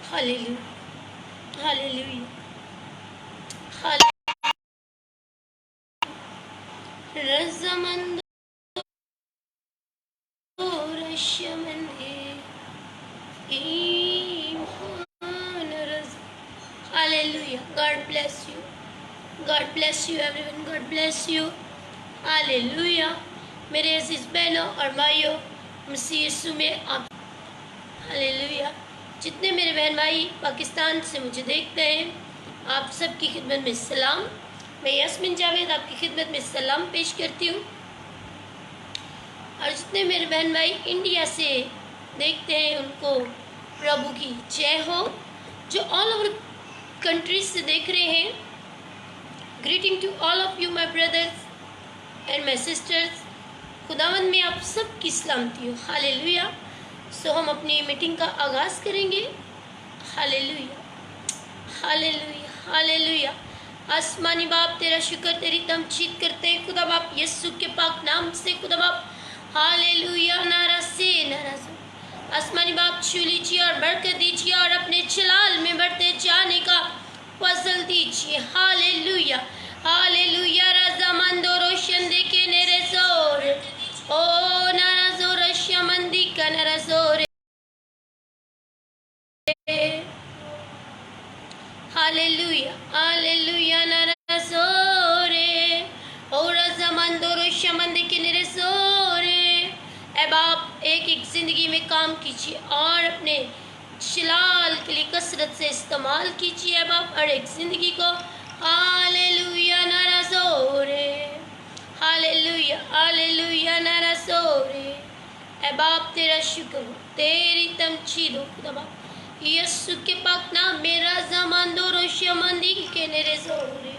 Hallelujah. Hallelujah. Razamando Rashamande Hallelujah. God bless you. God bless you everyone. God bless you. Hallelujah. मेरे अजीज बहनों और भाइयों मसीह यीशु में आप हालेलुया। जितने मेरे बहन भाई पाकिस्तान से मुझे देखते हैं आप सबकी खिदमत में सलाम। मैं यास्मीन जावेद आपकी खिदमत में सलाम पेश करती हूँ। और जितने मेरे बहन भाई इंडिया से देखते हैं उनको प्रभु की जय हो। जो ऑल ओवर कंट्रीज से देख रहे हैं, greeting to all of you my brothers and my sisters. खुदावंद में आप सबकी सलामती हो। हालेलुया। सो हम अपनी मीटिंग का आगाज़ करेंगे। Hallelujah, hallelujah, hallelujah. आसमानी बाप तेरा शुक्र तेरी तमजीद करते हैं खुदा बाप यीशु के पाक नाम से खुदा बाप। हालेलुया। नारा से नारा से आसमानी बाप छू लीजिए और बरकत दीजिए और अपने जलाल में बढ़ते जाने का फजल दीजिए। Hallelujah, hallelujah. रजा मंदो रोशन देखे नेरे जोर ओ नारा जोर मंदी का नारा जोर। Hallelujah, hallelujah. नारा जोरे ओ रजा मंदो रोशन मंदी के नेरे जोरे। अब आप एक एक जिंदगी में काम कीजिए और अपने जलाल के लिए कसरत से इस्तेमाल कीजिए। अब आप हर एक जिंदगी को हालेलुया नारा जोरे, हालेलुया, हालेलुया नारा जोरे। अब आप तेरा शुक्र हो, तेरी तमजीद हो खुदा बाप यीशु के पाक नाम मेरा ज़मान दो रोशमंदी के नेरे जोरे।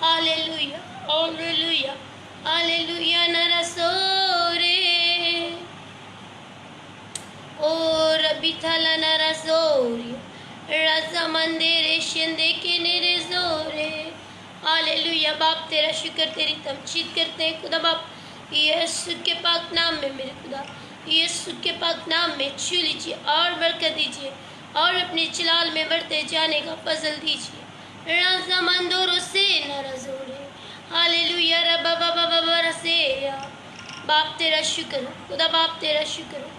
हालेलुया, हालेलुया, हालेलुया नारा जोरे। ओ रबी थाला नारा जोरे राजा मंदिर शिंदे के नेरे जोरे। हालेलुया। बाप तेरा शुक्र तेरी तमजीद करते हैं खुदा बाप यीशु के पाक नाम में मेरे खुदा यीशु के पाक नाम में छू लीजिए और बरकत दीजिए और अपने जलाल में बढ़ते जाने का फजल दीजिए। राजा मंदोरों से नारा जोरे। हालेलुया। रबा बाबा बाबा से बाप तेरा शुक्र हो खुदा बाप तेरा शुक्र हो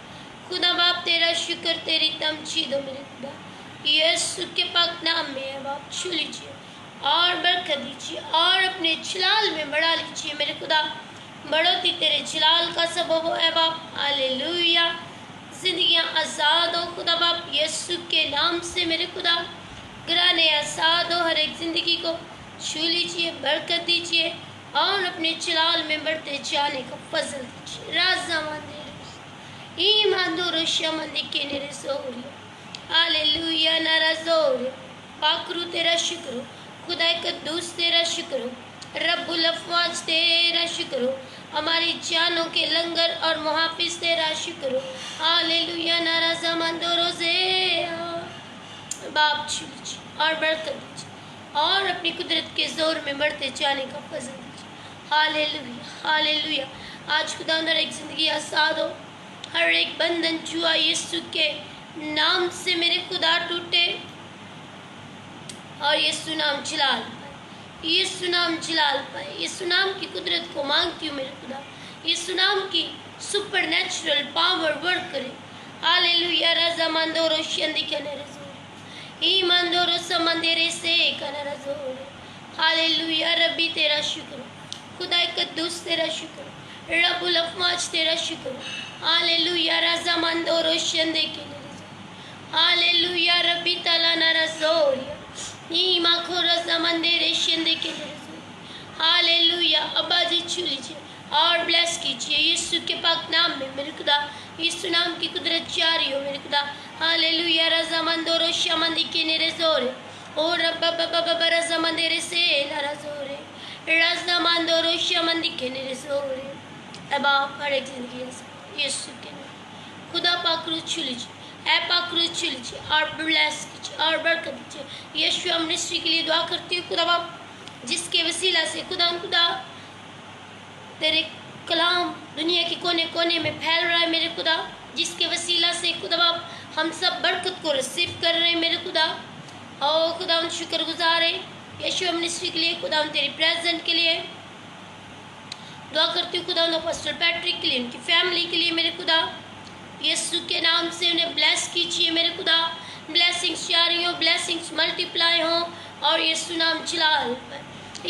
खुदा बाप तेरा शुक्र तेरी तमजीद हो मेरे खुदा यीशु के पाक नाम में है बाप छू लीजिए और बरकत दीजिए और अपने जलाल में बढ़ा लीजिए मेरे खुदा। बढ़ोती तेरे जलाल का सबब है बाप। हालेलुया। जिंदगियां आज़ाद हो खुदा बाप यीशु के नाम से मेरे खुदा। घराने आज़ाद हो, हर एक ज़िंदगी को छू लीजिए, बरकत दीजिए और अपने जलाल में बढ़ते जाने का फजल दीजिए। राजा मंदिर ईमान दो रशिया मंदिर के नेरे सोरी। हालेलुया नारा जोर। पाकरू तेरा शुक्र हो खुदा कद्दूस तेरा शुक्र हो रब्बुल अफ़वाज तेरा शुक्र हो हमारी जानों के लंगर और मुहाफिज तेरा शुक्र हो। हालेलुया नारा ज़मान दो रोज़े बाप छू लीजिए और बरकत दीजिए और अपनी कुदरत के जोर में बढ़ते जाने का फजल दीजिए। Hallelujah, hallelujah. आज खुदा अंदर एक ज़िंदगी आज़ाद हो, हर एक बंधन जुआ यीशु के नाम से मेरे खुदा टूटे और यीशु नाम जलाल पाए, यीशु नाम जलाल पाए। यीशु नाम की कुदरत को मांगती हूँ मेरे खुदा, यीशु नाम की सुपर नेचुरल पावर वर्क करे। हालेलुया। रजा मंदोरो शंदी कने रजोर ई मंदोरो समंदेरे से कने रजोर। हालेलुया। रब्बी तेरा शुक्र खुदा कद्दूस तेरा शुक्र रब्बुल अफ़वाज तेरा शुक्र। हालेलुया। रजा मंदोरो शंदे के हालेलुया। रब्बी तला नरज़ोरिया ईमा खो रजा मंदिर शिंदे के हालेलुया। अब्बा जी छू लीजिए और ब्लेस कीजिए यीशु के पाक नाम में मेरे खुदा। यीशु नाम की कुदरत जारी हो मेरे खुदा। हालेलुया। रजा मंदोरो शमंदी के नेरे जोरे ओ रब्बा बाबा बाबा रजा मंदिर से नरा जोरे रजा मंदोरो शमंदी के नेरे जोरे। अब आप हर एक जिंदगी यीशु के नाम खुदा पाक रू छू लीजिए पाकरू छू लीजिए और ब्लेस कीजिए और बरकत दीजिए। यीशु मिनिस्ट्री के लिए दुआ करती हूँ खुदा बाप जिसके वसीला से खुदा तेरे कलाम दुनिया के कोने कोने में फैल रहा है मेरे खुदा, जिसके वसीला से खुदा बाप ہم سب برکت کو ریسیو کر رہے ہیں میرے خدا. او خدا ہم شکر گزار ہیں یشوع منسٹری کے لیے. خدا ہم تیری پریزنٹ کے لیے دعا کرتی ہوں. خدا پاسٹر پیٹرک کے لیے، ان کی فیملی کے لیے میرے خدا یسوع کے نام سے انہیں بلیس کیجیے میرے خدا. بلیسنگس جاری ہوں، بلیسنگس ملٹیپلائی ہوں، اور یسوع نام جلال پائے،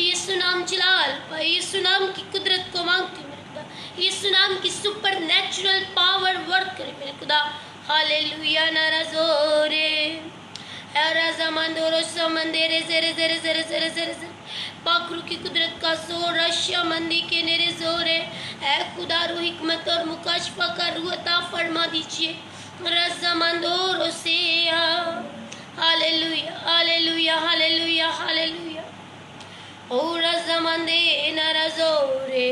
یسوع نام جلال پائے. یسوع نام کی قدرت کو مانگتی ہوں میرے خدا. یسوع نام کی سپر نیچرل پاور ورک کرے میرے خدا. ہاللیلویا نارا زورے رازا مندورو سمندرے زرے زرے زرے زرے زرے زرے پاکرو کی قدرت کا زور رشیا مندی کے نیرے زور ہے. اے خدا روح حکمت اور مکاشفہ کا روح عطا فرما دیجیے رازا مندورو سے. ہاللیلویا ہاللیلویا ہاللیلویا ہاللیلویا. او رازا مندے نارا زورے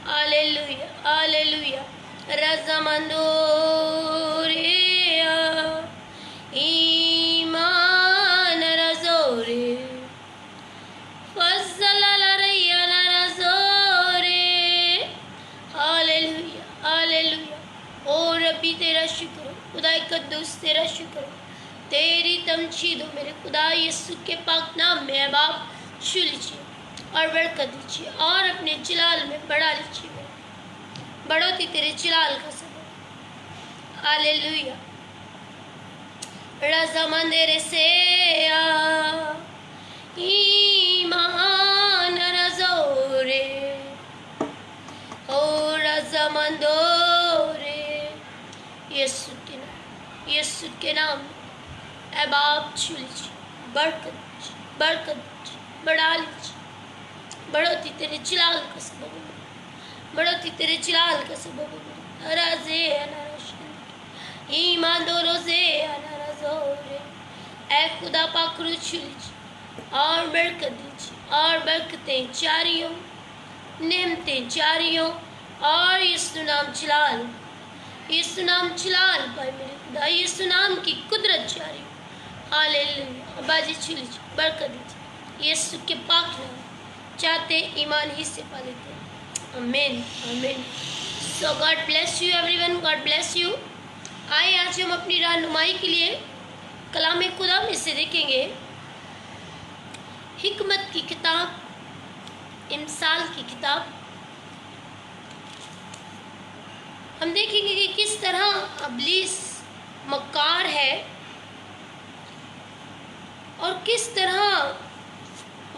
ہاللیلویا ہاللیلویا. رازا مندورے ایمان رزورے فضل الریا رزورے. ہاللیلویا ہاللیلویا. او ربی تیرا شکر ہو، خدا قدوس تیرا شکر ہو، تیری تمجید ہو میرے خدا. یسوع کے پاک نام میں باپ چھو لیجیے اور برکت دیجیے اور اپنے جلال میں بڑھا لیجیے. بڑھوتی تیرے جلال کا سبب. ہاللیلویا. رضا مندر سے ایمان رزورے او رضا مندورے. یسوع کے نام، یسوع کے نام اے باپ چھو لیجیے، برکت دیجیے، برکت دیجیے، بڑھا لیجیے. بڑھوتی تیرے جلال کا سبب، بڑھوتی تیرے جلال کا سبب. رازے ایمان دو روزے اے خدا پاک رو چھو لیجیے اور برکت دیجیے اور برکتیں جاری ہوں، نعمتیں جاری ہوں، اور یسوع نام جلال، یسوع نام جلال پائے میرے خدا. یسوع نام کی قدرت جاری ہو. ہاللیلویا. بازی چھو لیجیے، برکت دیجیے. یسوع کے پاک نام چاہتے ایمان ہی سے پا لیتے ہیں. آمین آمین. So God bless you everyone. God bless you. آئے آج ہم اپنی رہنمائی کے لیے کلام خدا میں سے دیکھیں گے حکمت کی کتاب، امثال کی کتاب. ہم دیکھیں گے کہ کس طرح ابلیس مکار ہے اور کس طرح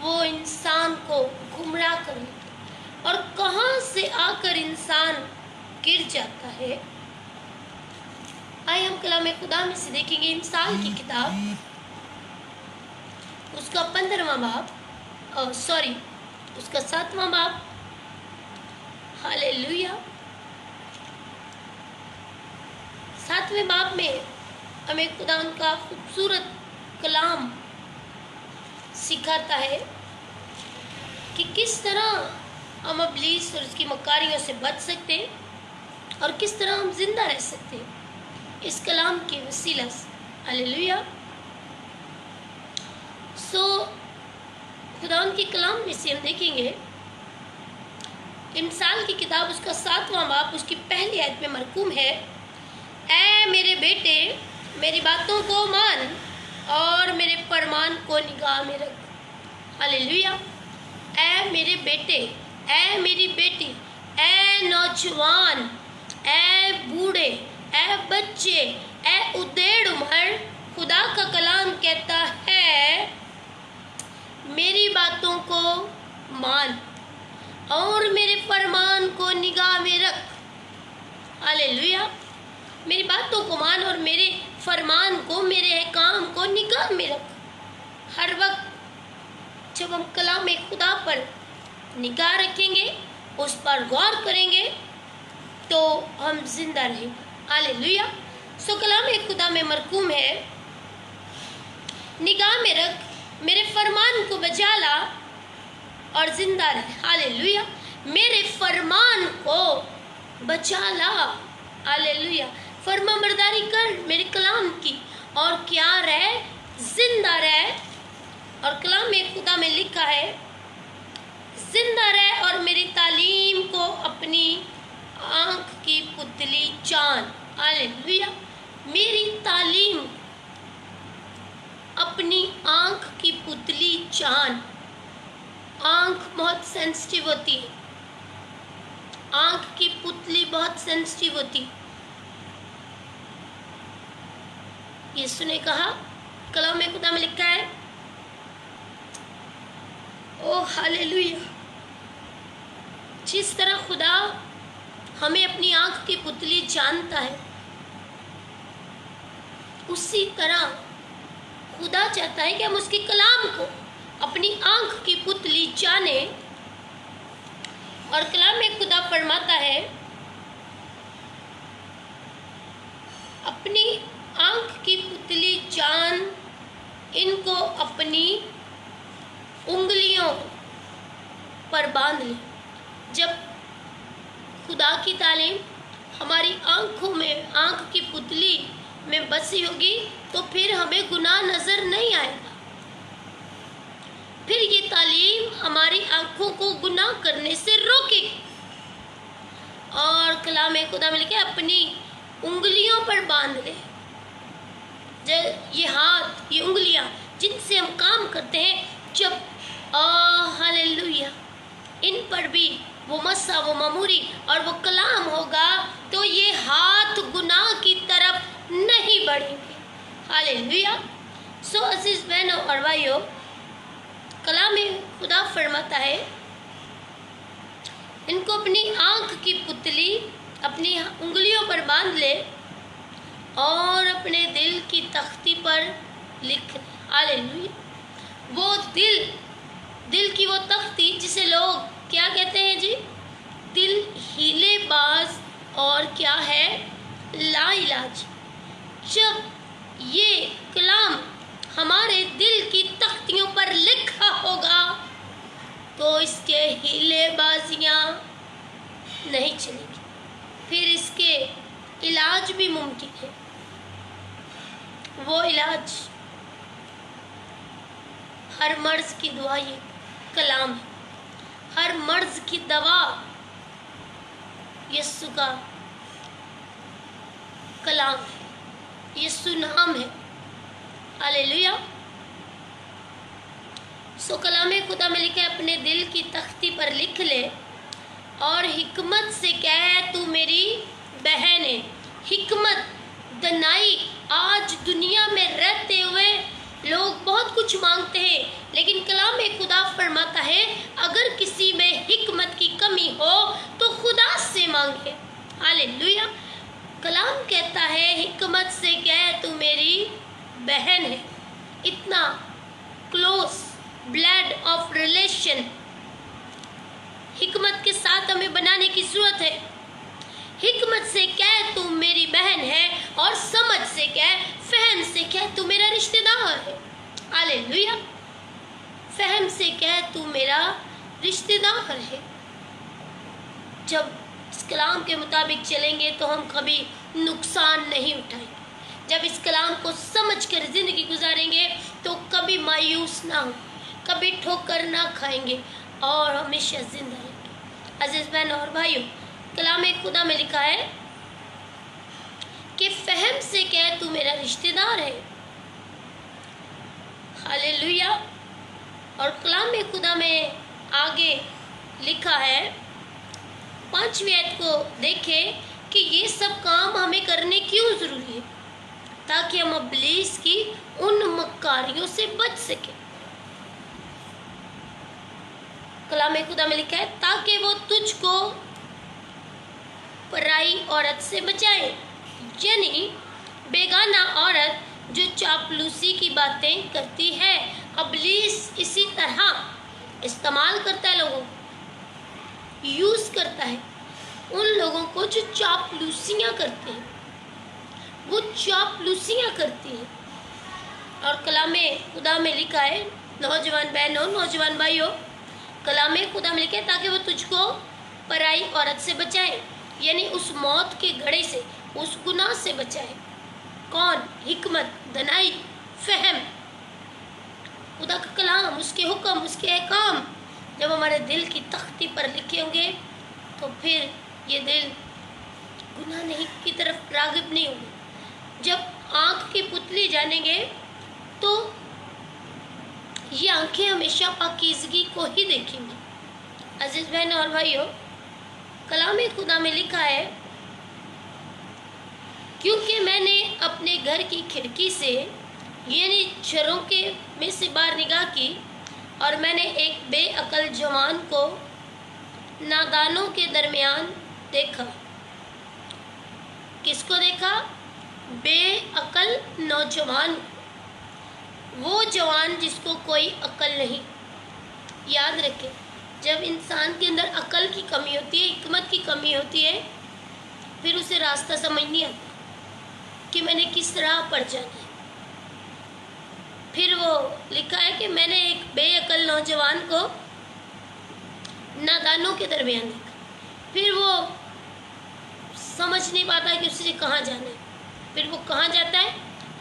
وہ انسان کو گمراہ کر لیتا ہے اور کہاں سے آ کر انسان گر جاتا ہے. آئے ہم کلام خدا میں سے دیکھیں گے امثال کی کتاب، اس کا 15واں باب، اس کا 7واں باب. ہاللیلویا. 7ویں باب میں ہمیں خدا ان کا خوبصورت کلام سکھاتا ہے کہ کس طرح ہم ابلیس اور اس کی مکاریوں سے بچ سکتے ہیں اور کس طرح ہم زندہ رہ سکتے ہیں اس کلام کے وسیلہ سے. ہاللیلویا. خدا ان کے کلام میں سے ہم دیکھیں گے امثال کی کتاب، اس کا 7واں باب، اس کی پہلی آیت میں مرقوم ہے، اے میرے بیٹے میری باتوں کو مان اور میرے فرمان کو نگاہ میں رکھ. ہاللیلویا. اے میرے بیٹے، اے میری بیٹی، اے نوجوان، اے بوڑھے، اے بچے، اے ادیڑ عمر، خدا کا کلام کہتا ہے میری باتوں کو مان اور میرے فرمان کو نگاہ میں رکھ. ہاللیلویا. میری باتوں کو مان اور میرے فرمان کو، میرے احکام کو نگاہ میں رکھ. ہر وقت جب ہم کلام خدا پر نگاہ رکھیں گے، اس پر غور کریں گے تو ہم زندہ رہیں گے. ہاللیلویا. کلام خدا میں مرقوم ہے، نگاہ میں رکھ، میرے فرمان کو بجا لا اور زندہ رہ. ہاللیلویا. میرے فرمان کو بچا لا. ہاللیلویا. فرما برداری کر میرے کلام کی اور کیا رہ، زندہ رہ. اور کلام خدا میں لکھا ہے زندہ رہ اور میری تعلیم کو اپنی آنکھ کی پتلی جان. ہاللیلویا. میری تعلیم اپنی آنکھ کی پتلی جان. آنکھ بہت سینسٹیو ہوتی ہے، آنکھ کی پتلی بہت سینسٹیو ہوتی. یسوع نے کہا، کلام خدا میں لکھا ہے، او ہاللویا، جس طرح خدا ہمیں اپنی آنکھ کی پتلی جانتا ہے، اسی طرح خدا چاہتا ہے کہ ہم اس کے کلام کو اپنی آنکھ کی پتلی جانیں. اور کلام خدا فرماتا ہے، اپنی آنکھ کی پتلی جان، ان کو اپنی انگلیوں پر باندھ لے. جب خدا کی تعلیم ہماری آنکھوں میں، آنکھ کی پتلی میں بسی ہوگی تو پھر ہمیں گناہ نظر نہیں آئے گا. پھر یہ تعلیم ہماری آنکھوں کو گناہ کرنے سے روکے گی. اور کلام خدا میں لکھا ہے، اپنی انگلیوں پر باندھ لے. یہ ہاتھ، یہ انگلیاں جن سے ہم کام کرتے ہیں، جب ہاللویا ان پر بھی وہ مسا، وہ معموری اور وہ کلام ہوگا تو یہ ہاتھ گناہ کی طرف نہیں بڑھیں گے. ہاللویا. سو عزیز بہنوں اور بھائیوں، کلام خدا فرماتا ہے، ان کو اپنی آنکھ کی پتلی اپنی انگلیوں پر باندھ لے اور اپنے دل کی تختی پر لکھ. ہاللویا. وہ دل کی وہ تختی جسے لوگ کیا کہتے ہیں جی؟ دل ہیلے باز اور کیا ہے؟ لا علاج. جب یہ کلام ہمارے دل کی تختیوں پر لکھا ہوگا تو اس کے ہیلے بازیاں نہیں چلیں گی، پھر اس کے علاج بھی ممکن ہے. وہ علاج، ہر مرض کی دوا یہ کلام ہے. ہر مرض کی دوا یسوع کا کلام ہے، یسوع نام ہے. ہاللویا. سو کلام خدا میں لکھا ہے، اپنے دل کی تختی پر لکھ لے اور حکمت سے کہہ تو میری بہن ہے. حکمت، دنائی. آج دنیا میں رہتے ہوئے لوگ بہت کچھ مانگتے ہیں، لیکن کلام خدا فرماتا ہے، اگر کسی میں حکمت کی کمی ہو تو خدا سے مانگے. ہاللویا. کلام کہتا ہے، حکمت سے کہہ تو میری بہن ہے. اتنا کلوز بلڈ آف ریلیشن حکمت کے ساتھ ہمیں بنانے کی ضرورت ہے. حکمت سے کہہ تو میری بہن ہے، اور سمجھ سے کہہ، فہم سے کہہ تو میرا رشتہ دار ہے. ہاللویا. فہم سے کہہ تو میرا رشتہ دار ہے. جب اس کلام کے مطابق چلیں گے تو ہم کبھی نقصان نہیں اٹھائیں گے. جب اس کلام کو سمجھ کر زندگی گزاریں گے تو کبھی مایوس نہ ہوں، کبھی ٹھوکر نہ کھائیں گے اور ہمیشہ زندہ رہیں گے. عزیز بہن اور بھائیوں، کلام خدا میں لکھا ہے کہ فہم سے کہہ تو میرا رشتہ دار ہے. ہاللویا. اور کلام خدا میں آگے لکھا ہے، 5ویں آیت کو دیکھیں کہ یہ سب کام ہمیں کرنے کیوں ضروری ہے؟ تاکہ ہم ابلیس کی ان مکاریوں سے بچ سکیں. کلام خدا میں لکھا ہے، تاکہ وہ تجھ کو پرائی عورت سے بچائے، یعنی بیگانہ عورت جو چاپلوسی کی باتیں کرتی ہے. ابلیس اسی طرح استعمال کرتا ہے، لوگوں کو یوز کرتا ہے، ان لوگوں کو جو چاپلوسیاں کرتے ہیں، وہ چاپلوسیاں کرتی ہیں. اور کلام خدا میں لکھا ہے، نوجوان بہنوں، نوجوان بھائیوں، کلام خدا میں لکھا ہے، تاکہ وہ تجھ کو پرائی عورت سے بچائے، یعنی اس موت کے گھڑے سے، اس گناہ سے بچائے. کون؟ حکمت، دنائی، فہم. خدا کا کلام، اس کے حکم، اس کے احکام جب ہمارے دل کی تختی پر لکھے ہوں گے تو پھر یہ دل گناہ نہیں کی طرف راغب نہیں ہوگا. जब आँख की पुतली जानेंगे तो ये आंखें हमेशा पाकीज़गी को ही देखेंगी। अजीज बहन और भाइयों, कलाम खुदा में लिखा है, क्योंकि मैंने अपने घर की खिड़की से यानी झरोखे में से बाहर निगाह की और मैंने एक बेअकल जवान को नादानों के दरमियान देखा। किसको देखा? बेअकल नौजवान, वो जवान जिसको कोई अकल नहीं। याद रखें, जब इंसान के अंदर अकल की कमी होती है, हिकमत की कमी होती है, फिर उसे रास्ता समझ नहीं आता कि मैंने किस राह पर जाना है। फिर वो लिखा है कि मैंने एक बेअकल नौजवान को नादानों के दरमियान देखा। फिर वो समझ नहीं पाता कि उसे कहाँ जाना है। फिर वो कहाँ जाता है?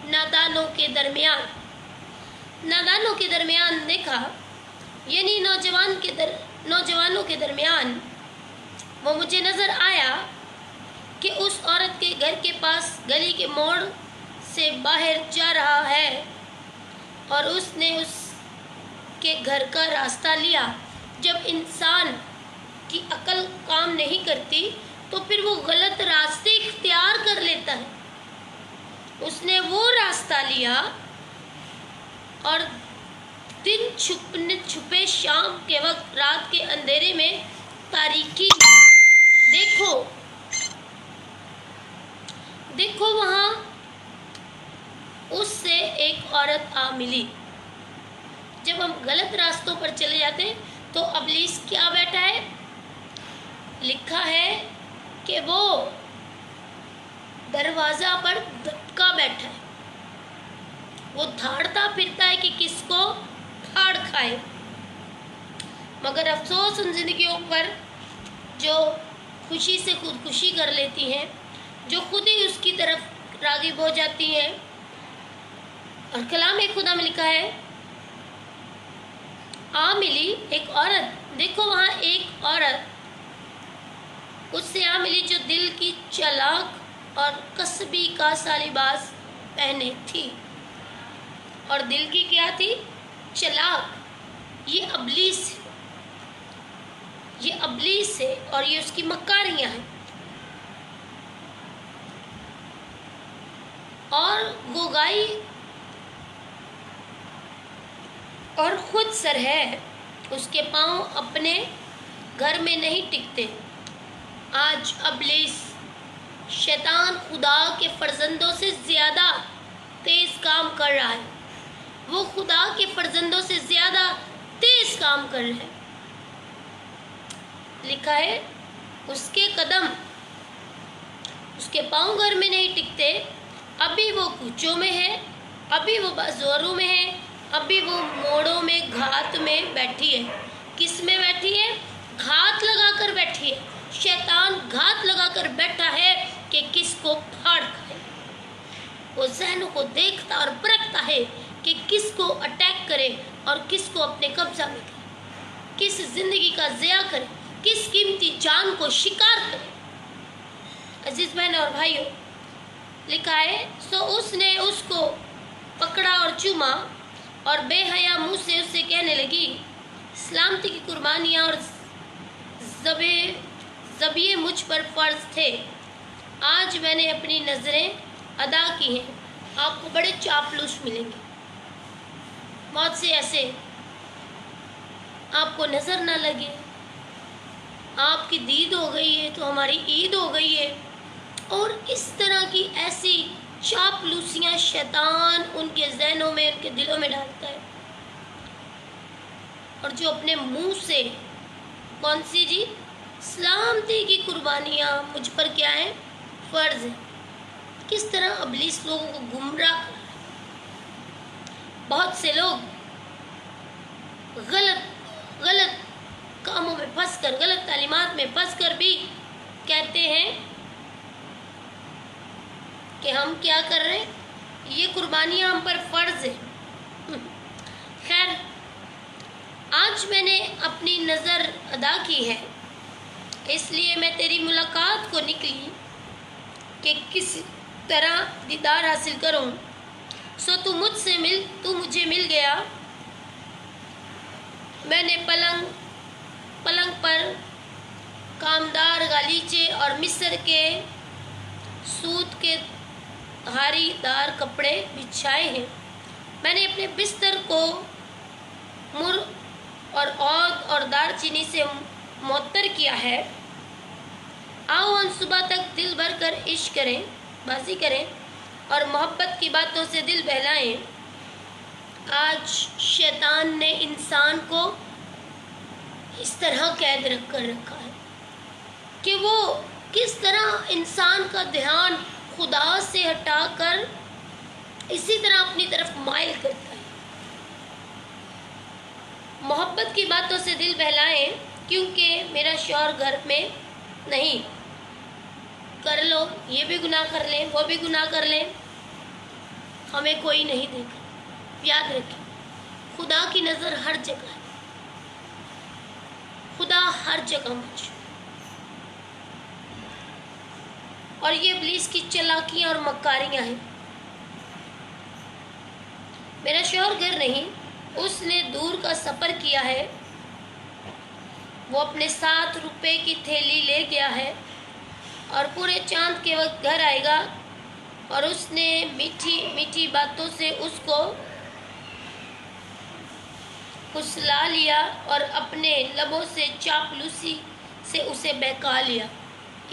नादानों के दरमियान। नादानों के दरमियान देखा, यानी नौजवानों के दरमियान वो मुझे नज़र आया कि उस औरत के घर के पास गली के मोड़ से बाहर जा रहा है और उसने उसके घर का रास्ता लिया। जब इंसान की अकल काम नहीं करती तो फिर वो गलत रास्ते इख्तियार कर लेता है। उसने वो रास्ता लिया और दिन छुपे शाम के वक्त रात के अंधेरे में तारीकी, देखो वहाँ उससे एक औरत आ मिली। जब हम गलत रास्तों पर चले जाते हैं तो इब्लीस क्या बैठा है? लिखा है कि वो दरवाजा पर दबका बैठा है। वो धाड़ता फिरता है कि किसको फाड़ खाए। मगर अफसोस उन जिंदगियों पर जो खुशी से खुदकुशी कर लेती हैं, जो खुद ही उसकी तरफ राग़िब हो जाती हैं। और कलाम खुदा में लिखा है, आ मिली एक औरत, देखो वहाँ एक औरत उससे आ मिली जो दिल की चालाक और कसबी का सालिबास पहने थी। और दिल की क्या थी? चालाक। ये इब्लीस है और ये उसकी मक्कारियाँ हैं। और गोगाई और खुद सर है, उसके पाँव अपने घर में नहीं टिकते। आज इब्लीस शैतान खुदा के फर्जंदों से ज़्यादा तेज़ काम कर रहा है। वो खुदा के फर्जंदों से ज़्यादा तेज़ काम कर रहा है। लिखा है, उसके कदम, उसके पाँव घर में नहीं टिकते। अभी वो कूचों में है, अभी वो बाज़ारों में है, अभी वो मोड़ों में घात में बैठी है। किस में बैठी है? घात लगाकर बैठी है। शैतान घात लगाकर बैठा है कि किसको फाड़ खाए। वो ज़हनों को देखता और परखता है कि किसको अटैक करे और किसको अपने कब्जा में करे, किस जिंदगी का ज़िया करे, किस कीमती जान को शिकार करे। अजीज बहन और भाइयों, लिखा है, सो उसने उसको पकड़ा और चूमा और बेहया मुंह से उससे कहने लगी, सलामती की कुर्बानियाँ और ज़बिये मुझ पर फ़र्ज थे। आज मैंने अपनी नज़रें अदा की हैं। आपको बड़े चापलूस मिलेंगे। मौत से ऐसे आपको नज़र ना लगे। आपकी दीद हो गई है तो हमारी ईद हो गई है। और इस तरह की ऐसी चापलूसियाँ शैतान उनके ज़हनों में, उनके दिलों में डालता है। और जो अपने मुंह से, कौन सी जी? सलामती की कुर्बानियाँ मुझ पर क्या है? फ़र्ज है। किस तरह इब्लीस लोगों को गुमराह कर रहा है। बहुत से लोग गलत कामों में फंसकर, गलत तालीमात में फंसकर भी कहते हैं कि हम क्या कर रहे हैं, ये कुर्बानियाँ हम पर फ़र्ज है। खैर, आज मैंने अपनी नज़र अदा की है, इसलिए मैं तेरी मुलाकात को निकली कि तरह दीदार हासिल करूं। सो तू मुझे मिल गया। मैंने पलंग पर कामदार गालीचे और मिस्र के सूत के धारीदार कपड़े बिछाए हैं। मैंने अपने बिस्तर को मुर और औद और दालचीनी से मुअत्तर किया है। आओ हम सुबह तक दिल भर कर इश्क करें, बाजी करें और मोहब्बत की बातों से दिल बहलाएं। आज शैतान ने इंसान को इस तरह कैद कर रखा है कि वो किस तरह इंसान का ध्यान खुदा से हटाकर इसी तरह अपनी तरफ माइल करता है। मोहब्बत की बातों से दिल बहलाएं, क्योंकि मेरा शौहर घर में नहीं। कर लो, ये भी गुनाह कर लें, वो भी गुनाह कर लें, हमें कोई नहीं देगा। याद रखें, खुदा की नज़र हर जगह है। खुदा हर जगह मौजूद। और ये इब्लीस की चालाकियां और मक्कारियां हैं। मेरा शौहर घर नहीं, उसने दूर का सफ़र किया है। वो अपने 7 रुपए की थैली ले गया है और पूरे चांद के वक्त घर आएगा। और उसने मीठी मीठी बातों से उसको फुसला लिया और अपने लबों से चापलूसी से उसे बहका लिया।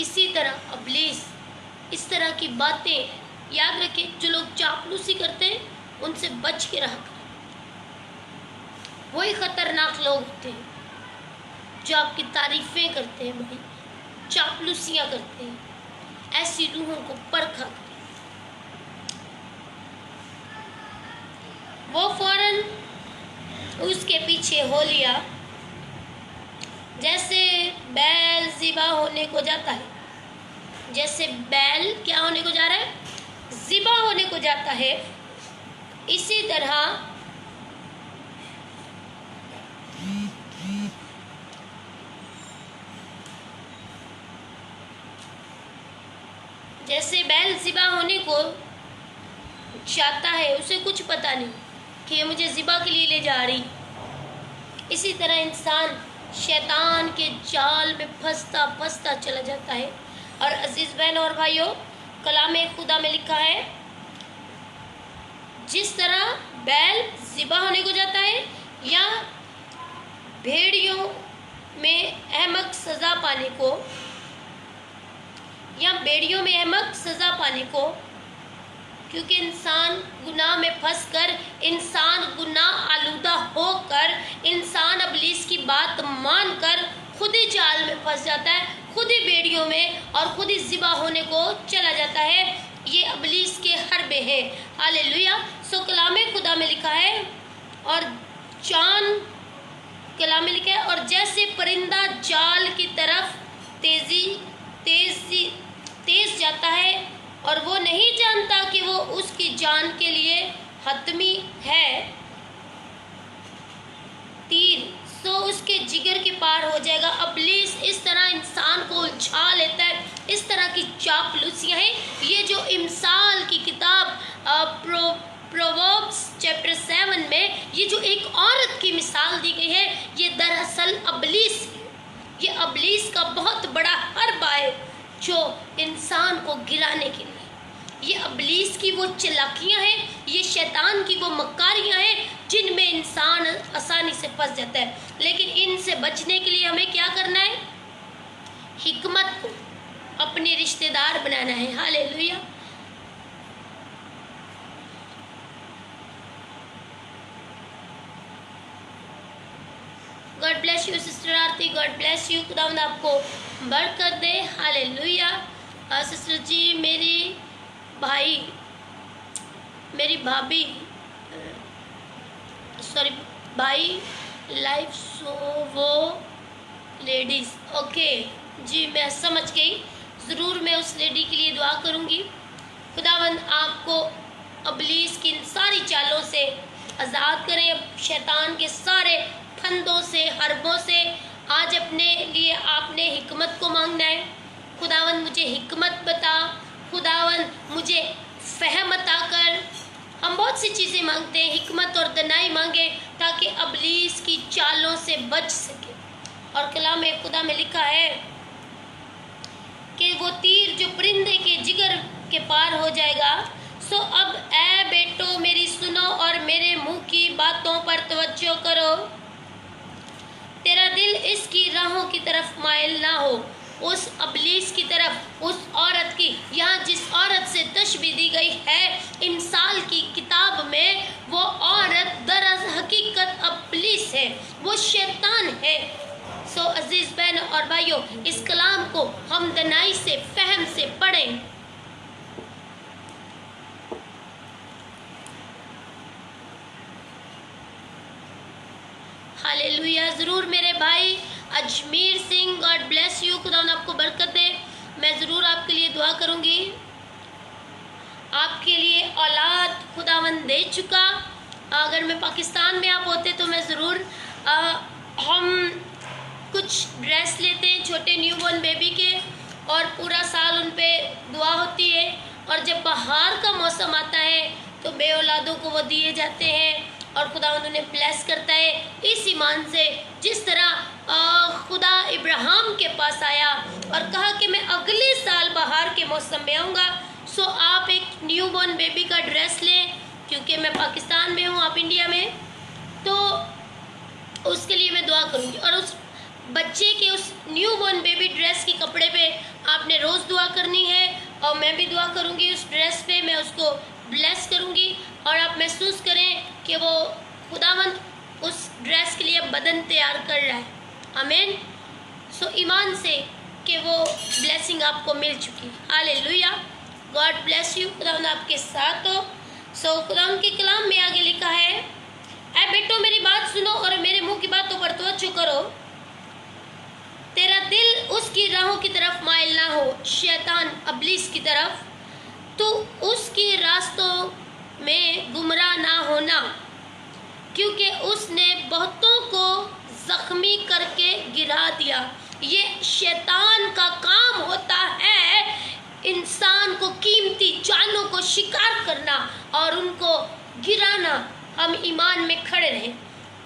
इसी तरह इब्लीस इस तरह की बातें, याद रखें, जो लोग चापलूसी करते हैं उनसे बच के रहा करें। वही खतरनाक लोग होते हैं जो आपकी तारीफें करते हैं, भाई चापलूसियाँ करते हैं। ऐसी रूहों को परखा करें। वो फौरन उसके पीछे हो लिया, जैसे बैल ज़िबा होने को जाता है। जैसे बैल क्या होने को जा रहा है? ज़िबा होने को जाता है। इसी तरह जैसे बैल ज़िबा होने को जाता है, उसे कुछ पता नहीं कि ये मुझे ज़िबा के लिए ले जा रही। इसी तरह इंसान शैतान के जाल में फंसता फंसता चला जाता है। और अजीज़ बहन और भाइयों, कलाम खुदा में लिखा है, जिस तरह बैल ज़िबा होने को जाता है या भेड़ियों में अहमक सज़ा पाने को, क्योंकि इंसान गुनाह में फंसकर, इंसान गुनाह आलूदा होकर, इंसान इब्लीस की बात मानकर खुद ही जाल में फंस जाता है, खुद ही बेड़ियों में और खुद ही ज़िबा होने को चला जाता है। ये इब्लीस के हरबे हैं। हालेलुया। सो कलाम खुदा में लिखा है, और कलाम में लिखा है, और जैसे परिंदा जाल की तरफ तेज जाता है और वो नहीं जानता कि वो उसकी जान के लिए हतमी है तीर, सो उसके जिगर के पार हो जाएगा। इब्लीस इस तरह इंसान को उलझा लेता है। इस तरह की चापलूसियाँ हैं। ये जो इमसाल की किताब प्रोवर्ब्स चैप्टर 7 में ये जो एक औरत की मिसाल दी गई है, ये दरअसल इब्लीस है। ये इब्लीस का बहुत बड़ा हरबा है जो इंसान को गिराने के लिए। ये इब्लीस की वो चालाकियाँ हैं, ये शैतान की वो मक्कारियाँ हैं जिनमें इंसान आसानी से फंस जाता है। लेकिन इनसे बचने के लिए हमें क्या करना है? हिकमत को अपने रिश्तेदार बनाना है। Hallelujah. God bless you sister Aarti, God bless you, खुदावंद आपको बरकत दे। हालेलुया। सिस्टर जी, मेरी भाई लाइफ सो वो लेडीज़, ओके जी, मैं समझ गई। ज़रूर मैं उस लेडी के लिए दुआ करूँगी। खुदावंद आपको इब्लीस की इन सारी चालों से आज़ाद करें, अब शैतान के सारे फंदों से, हरबों से। आज अपने लिए आपने हिकमत को मांगना है। खुदावंद मुझे हिकमत बता, खुदावन मुझे फहम अता कर। हम बहुत सी चीज़ें मांगते हैं, हिकमत और दनाई मांगे ताकि अबलीस की चालों से बच सके। और कलाम खुदा में लिखा है कि वो तीर जो परिंदे के जिगर के पार हो जाएगा। सो अब ऐ बेटो मेरी सुनो और मेरे मुंह की बातों पर तवज्जो करो। तेरा दिल इसकी राहों की तरफ माइल ना हो, उस अबलीस की तरफ, उस औरत की। यहाँ जिस औरत से तशबीह दी गई है इमसाल की किताब में, वो औरत दरअसल हकीकत अबलीस है, वो शैतान है। सो अजीज बहन और भाइयों, इस कलाम को हम दनाई से, फहम से पढ़ें। हालेलुया। ज़रूर मेरे भाई Ajmer Singh, God bless you, खुदा आपको बरकत दे। मैं ज़रूर आपके लिए दुआ करूँगी। आपके लिए औलाद खुदावंद दे चुका। अगर मैं पाकिस्तान में आप होते तो मैं ज़रूर हम कुछ ड्रेस लेते हैं छोटे न्यूबॉर्न बेबी के, और पूरा साल उन पे दुआ होती है। और जब बहार का मौसम आता है तो बे औलादों को वो दिए जाते हैं और खुदावंद उन्हें ब्लेस करता है इस ईमान से, जिस तरह खुदा इब्राहिम के पास आया और कहा कि मैं अगले साल बहार के मौसम में आऊँगा। सो आप एक न्यूबॉर्न बेबी का ड्रेस लें, क्योंकि मैं पाकिस्तान में हूँ, आप इंडिया में, तो उसके लिए मैं दुआ करूँगी। और उस बच्चे के उस न्यूबॉर्न बेबी ड्रेस के कपड़े पे आपने रोज़ दुआ करनी है, और मैं भी दुआ करूँगी उस ड्रेस पे, मैं उसको ब्लेस करूँगी। और आप महसूस करें कि वो खुदावंद उस ड्रेस के लिए बदन तैयार कर रहा है। आमीन। सो ईमान से कि वो ब्लेसिंग आपको मिल चुकी। हालेलुया। God bless you. खुदावंद आपके साथ हो। सो खुदावंद के कलाम में आगे लिखा है, ऐ बेटो मेरी बात सुनो और मेरे मुंह की बातों पर तवज्जो करो। तेरा दिल उसकी राहों की तरफ माइल ना हो, शैतान अबलीस की तरफ, तो उसके रास्तों में गुमराह ना होना, क्योंकि उसने बहुतों को जख्मी करके गिरा दिया। ये शैतान का काम होता है, इंसान को कीमती जानों को शिकार करना और उनको गिराना। हम ईमान में खड़े रहें,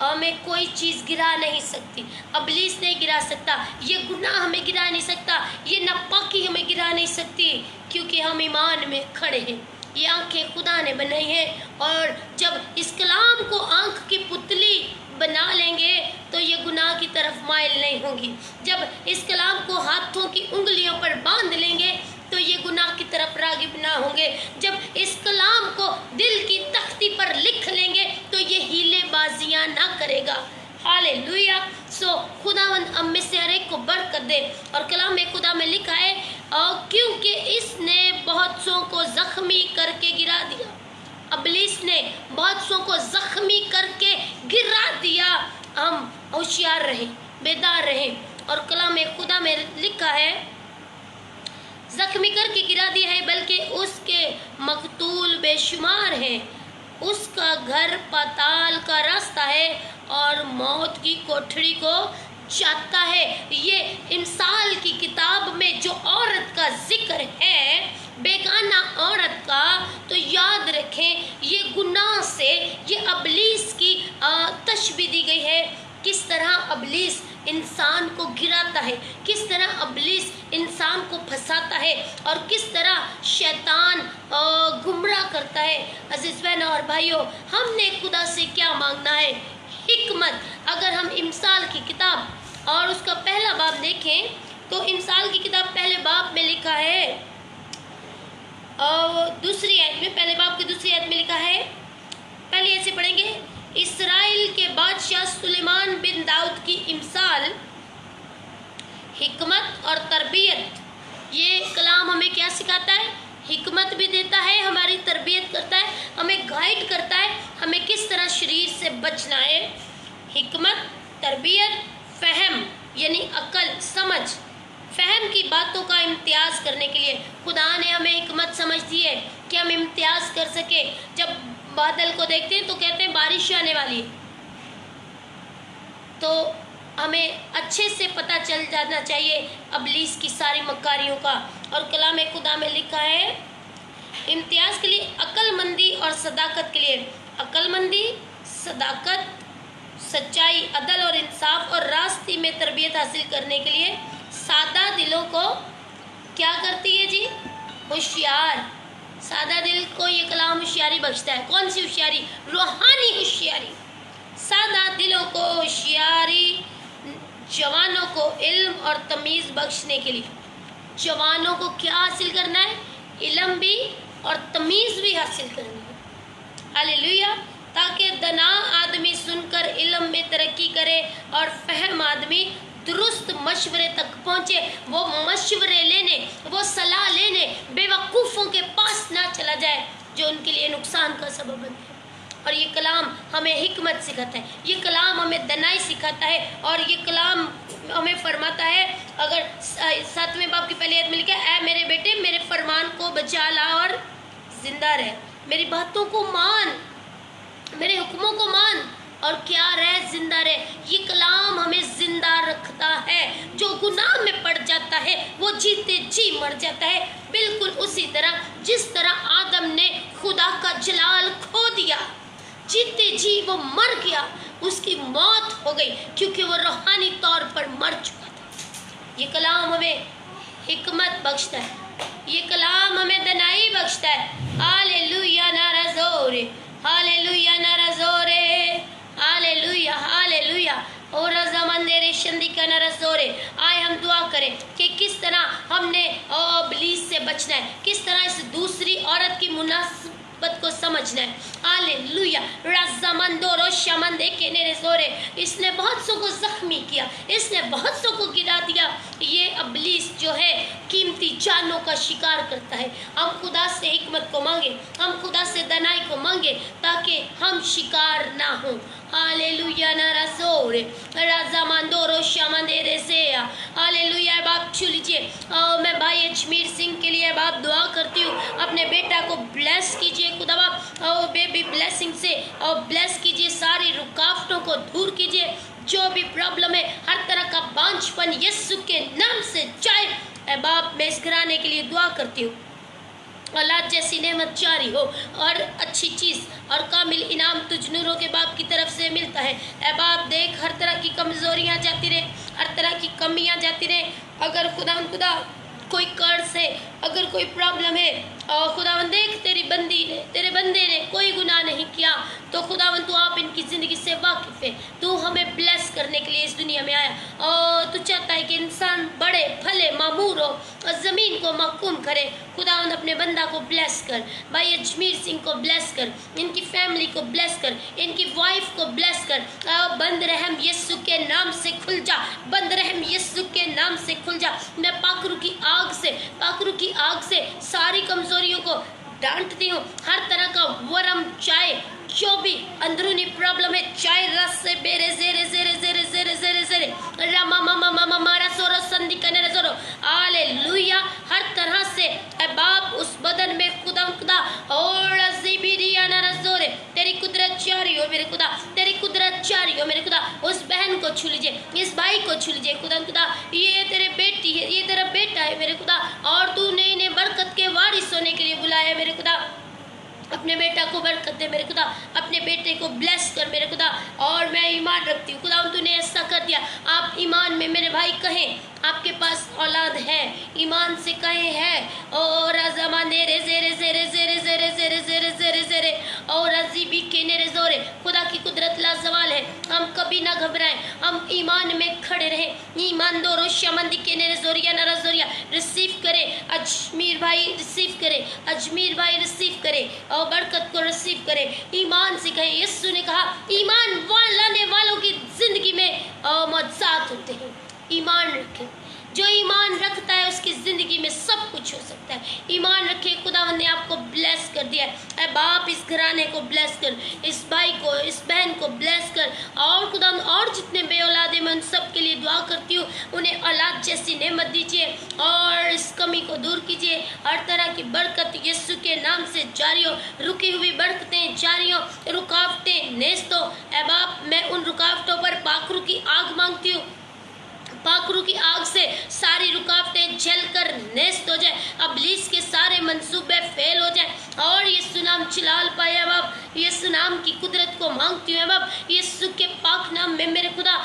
हमें कोई चीज़ गिरा नहीं सकती। अबलीस नहीं गिरा सकता, ये गुनाह हमें गिरा नहीं सकता, ये नापाकी हमें गिरा नहीं सकती, क्योंकि हम ईमान में खड़े हैं। ये आंखें खुदा ने बनाई हैं, और जब इस कलाम को आंख की पुतली बना लेंगे तो ये गुनाह की तरफ माइल नहीं होंगी। जब इस कलाम को हाथों की उंगलियों पर बांध लेंगे तो ये गुनाह की तरफ रागिब ना होंगे। जब इस कलाम को दिल की तख्ती पर लिख लेंगे तो ये हीलेबाजियां ना करेगा। हालेलुया। सो खुदावंद हम में से हर एक को बरकत दे। और कलाम में खुदा में लिखा है, क्योंकि इसने बहुत सौ को जख्मी करके गिरा दिया। अबलीस ने बहुत सौ को जख्मी करके गिरा दिया। हम होशियार रहें, बेदार रहें। और कलाम में खुदा में लिखा है, जख्मी करके गिरा दिया है, बल्कि उसके मकतूल बेशुमार हैं। उसका घर पाताल का रास्ता है और मौत की कोठरी को चाहता है। ये इमसाल की किताब में जो औरत का जिक्र है, बेगाना औरत का, तो याद रखें ये गुनाह से, ये अबलीस की तशबीह दी गई है। किस तरह अबलीस इंसान को गिराता है, किस तरह अबलीस इंसान को फंसाता है, और किस तरह शैतान गुमराह करता है। अजीज बहन और भाइयों, हमने खुदा से क्या मांगना है? हिकमत। अगर हम इमसाल की किताब और उसका पहला बाब देखें तो इमसाल की किताब पहले बाब में लिखा है, और दूसरी आयत में, पहले बाब की दूसरी आयत में लिखा है, पहले ऐसे पढ़ेंगे, इस्राएल के बादशाह सुलेमान बिन दाऊद की इमसाल, हिकमत और तरबियत। ये कलाम हमें क्या सिखाता है? हिकमत भी देता है, हमारी तरबियत करता है, हमें गाइड करता है, हमें किस तरह शरीर से बचना है। हिकमत, तरबियत, फहम यानी अकल, समझ, फहम की बातों का इम्तियाज़ करने के लिए खुदा ने हमें हिकमत समझ दी है कि हम इम्तियाज़ कर सके। जब बादल को देखते हैं तो कहते हैं बारिश आने वाली है, तो ہمیں اچھے سے پتہ چل جانا چاہیے ابلیس کی ساری مکاریوں کا۔ اور کلام خدا میں لکھا ہے امتیاز کے لیے عقل مندی اور صداقت کے لیے، عقل مندی، صداقت، سچائی، عدل اور انصاف اور راستی میں تربیت حاصل کرنے کے لیے سادہ دلوں کو کیا کرتی ہے جی؟ ہوشیار۔ سادہ دل کو یہ کلام ہوشیاری بخشتا ہے۔ کون سی ہوشیاری؟ روحانی ہوشیاری۔ سادہ دلوں کو ہوشیاری، جوانوں کو علم اور تمیز بخشنے کے لیے۔ جوانوں کو کیا حاصل کرنا ہے؟ علم بھی اور تمیز بھی حاصل کرنی ہے۔ ہاللیلویا۔ تاکہ دنا آدمی سن کر علم میں ترقی کرے اور فہم آدمی درست مشورے تک پہنچے، وہ مشورے لینے، وہ صلاح لینے بے وقوفوں کے پاس نہ چلا جائے جو ان کے لیے نقصان کا سبب بنتے ہیں۔ اور یہ کلام ہمیں حکمت سکھاتا ہے، یہ کلام ہمیں دنائی سکھاتا ہے، اور یہ کلام ہمیں فرماتا ہے، اگر 7ویں باب کی پہلی آیت میں لکھا ہے، اے میرے بیٹے میرے فرمان کو بچا لا اور زندہ رہ، میری باتوں کو مان، میرے حکموں کو مان اور کیا رہ؟ زندہ رہ۔ یہ کلام ہمیں زندہ رکھتا ہے۔ جو گناہ میں پڑ جاتا ہے وہ جیتے جی مر جاتا ہے، بالکل اسی طرح جس طرح آدم نے خدا کا جلال کھو دیا، جیتے جی وہ مر گیا، اس کی موت ہو گئی کیونکہ وہ روحانی طور پر مر چکا تھا۔ یہ کلام ہمیں حکمت بخشتا ہے، یہ کلام ہمیں دنائی بخشتا ہے۔ ہاللیلویا، نعرہ زور، ہاللیلویا، نعرہ زور، ہاللیلویا، ہاللیلویا۔ اور رضامندے شندی کا نعرہ زور۔ آئے ہم دعا کریں کہ کس طرح ہم نے ابلیس سے بچنا ہے، کس طرح اس دوسری عورت کی مناسبت کو سمجھنا ہے۔ ہاللیلویا، رضامندو روشمندے کے نعرے زورے۔ اس نے بہت سو کو زخمی کیا، اس نے بہت سو کو گرا دیا۔ یہ ابلیس جو ہے قیمتی جانوں کا شکار کرتا ہے۔ ہم خدا سے حکمت کو مانگے، ہم خدا سے دنائی کو مانگے تاکہ ہم شکار نہ ہوں۔ ہاللیلویا، نعرہ زور، رضامندو روشمندے ریزیا۔ ہاللیلویا۔ باپ چھو لیجیے، میں بھائی اجمیر سنگھ کے لیے باپ دعا کرتی ہوں، اپنے بیٹا کو بلیس کیجیے خدا باپ، بیبی بلیسنگ سے بلیس کیجیے، ساری رکاوٹوں کو دور کیجیے، جو بھی پرابلم ہے ہر طرح کا بانجھ پن یسوع کے نام سے جائے۔ اے باپ میں اس گھرانے کے لیے دعا کرتی ہوں، اولاد جیسی نعمت جاری ہو اور اچھی چیز اور کامل انعام تجھ نوروں کے باپ کی طرف سے ملتا ہے۔ اے باپ دیکھ ہر طرح کی کمزوریاں جاتی رہے، ہر طرح کی کمیاں جاتی رہے۔ اگر خدا کوئی قرض ہے، اگر کوئی پرابلم ہے، اور خداوند دیکھ تیری بندی نے، تیرے بندے نے کوئی گناہ نہیں کیا، تو خداوند تو آپ ان کی زندگی سے واقف ہے، تو ہمیں بلیس کرنے کے لیے اس دنیا میں آیا، اور تو چاہتا ہے کہ انسان بڑے پھلے معمور ہو اور زمین کو محکوم کرے۔ خداوند اپنے بندہ کو بلیس کر، بھائی اجمیر سنگھ کو بلیس کر، ان کی فیملی کو بلیس کر، ان کی وائف کو بلیس کر۔ بند رحم یسوع کے نام سے کھل جا، بند رحم یسوع کے نام سے کھل جا۔ میں پاکرو کی آگ سے ساری کمزوریوں کو ڈانٹتی ہوں، ہر طرح کا ورم، چاہے جو بھی اندرونی پرابلم ہے، چاہے رس سے بیرے زیرے زیرے زیرے زیرے زیرے زیرے راما ماما ماما مارا سورو سندی کنر سورو۔ ہاللیلویا، ہر طرح سے اے باپ اس بدن میں خدا اور زیبیریا نرزورے، تیری قدرت جاری ہو میرے خدا، تیری قدرت جاری ہو میرے خدا۔ اس بہن کو چھو لیجئے، اس بھائی کو چھو لیجئے خدا، یہ تیرے بیٹی ہے، یہ تیرا بیٹا ہے میرے خدا، اور تو نے انہیں برکت کے وارث ہونے کے لیے بلایا ہے میرے خدا۔ اپنے بیٹا کو برکت دے میرے خدا، اپنے بیٹے کو بلیس کر میرے خدا، اور میں ایمان رکھتی ہوں خدا تو نے ایسا کر دیا۔ آپ ایمان میں میرے بھائی کہیں آپ کے پاس اولاد ہے، ایمان سے کہیں ہے، اور زمان زیرے زیرے زیرے زیرے زیرے زیرے زیرے زیرے اور عزیبی کے نیرے زورے۔ خدا کی قدرت لا زوال ہے، ہم کبھی نہ گھبرائیں، ہم ایمان میں کھڑے رہیں۔ ایمان دو روشیا مندی کے نیرے زوریا نرا زوریا ریسیو کرے، اجمیر بھائی ریسیو کرے، اجمیر بھائی ریسیو کرے، اور برکت کو ریسیو کرے۔ ایمان سے کہیں، یسوع نے کہا ایمان لانے والوں کی زندگی میں معجزات ہوتے ہیں۔ ایمان رکھیں، جو ایمان رکھتا ہے اس کی زندگی میں سب کچھ ہو سکتا ہے۔ ایمان رکھے، خداوند نے آپ کو بلیس کر دیا ہے۔ اے باپ اس گھرانے کو بلیس کر، اس بھائی کو، اس بہن کو بلیس کر، اور خداوند اور جتنے بے اولادے میں उन सब के लिए दुआ करती हूँ, उन्हें औलाद जैसी नेमत दीजिए और इस कमी को दूर कीजिए। हर तरह की बरकत यीशु के नाम से जारी हो, रुकी हुई बरकतें जारी हो, रुकावटें नेस्त हो। ऐ बाप, मैं उन रुकावटों पर पाखरू की आग मांगती हूँ, पाखरू की आग से सारी रुकावटें जलकर नेस्त हो जाए, इब्लीस के सारे मंसूबे फेल हो जाए और यीशु नाम चिलाल पाए। बाप, यीशु नाम की कुदरत को मांगती हूँ बाप, यीशु के पाक नाम में मेरे खुदा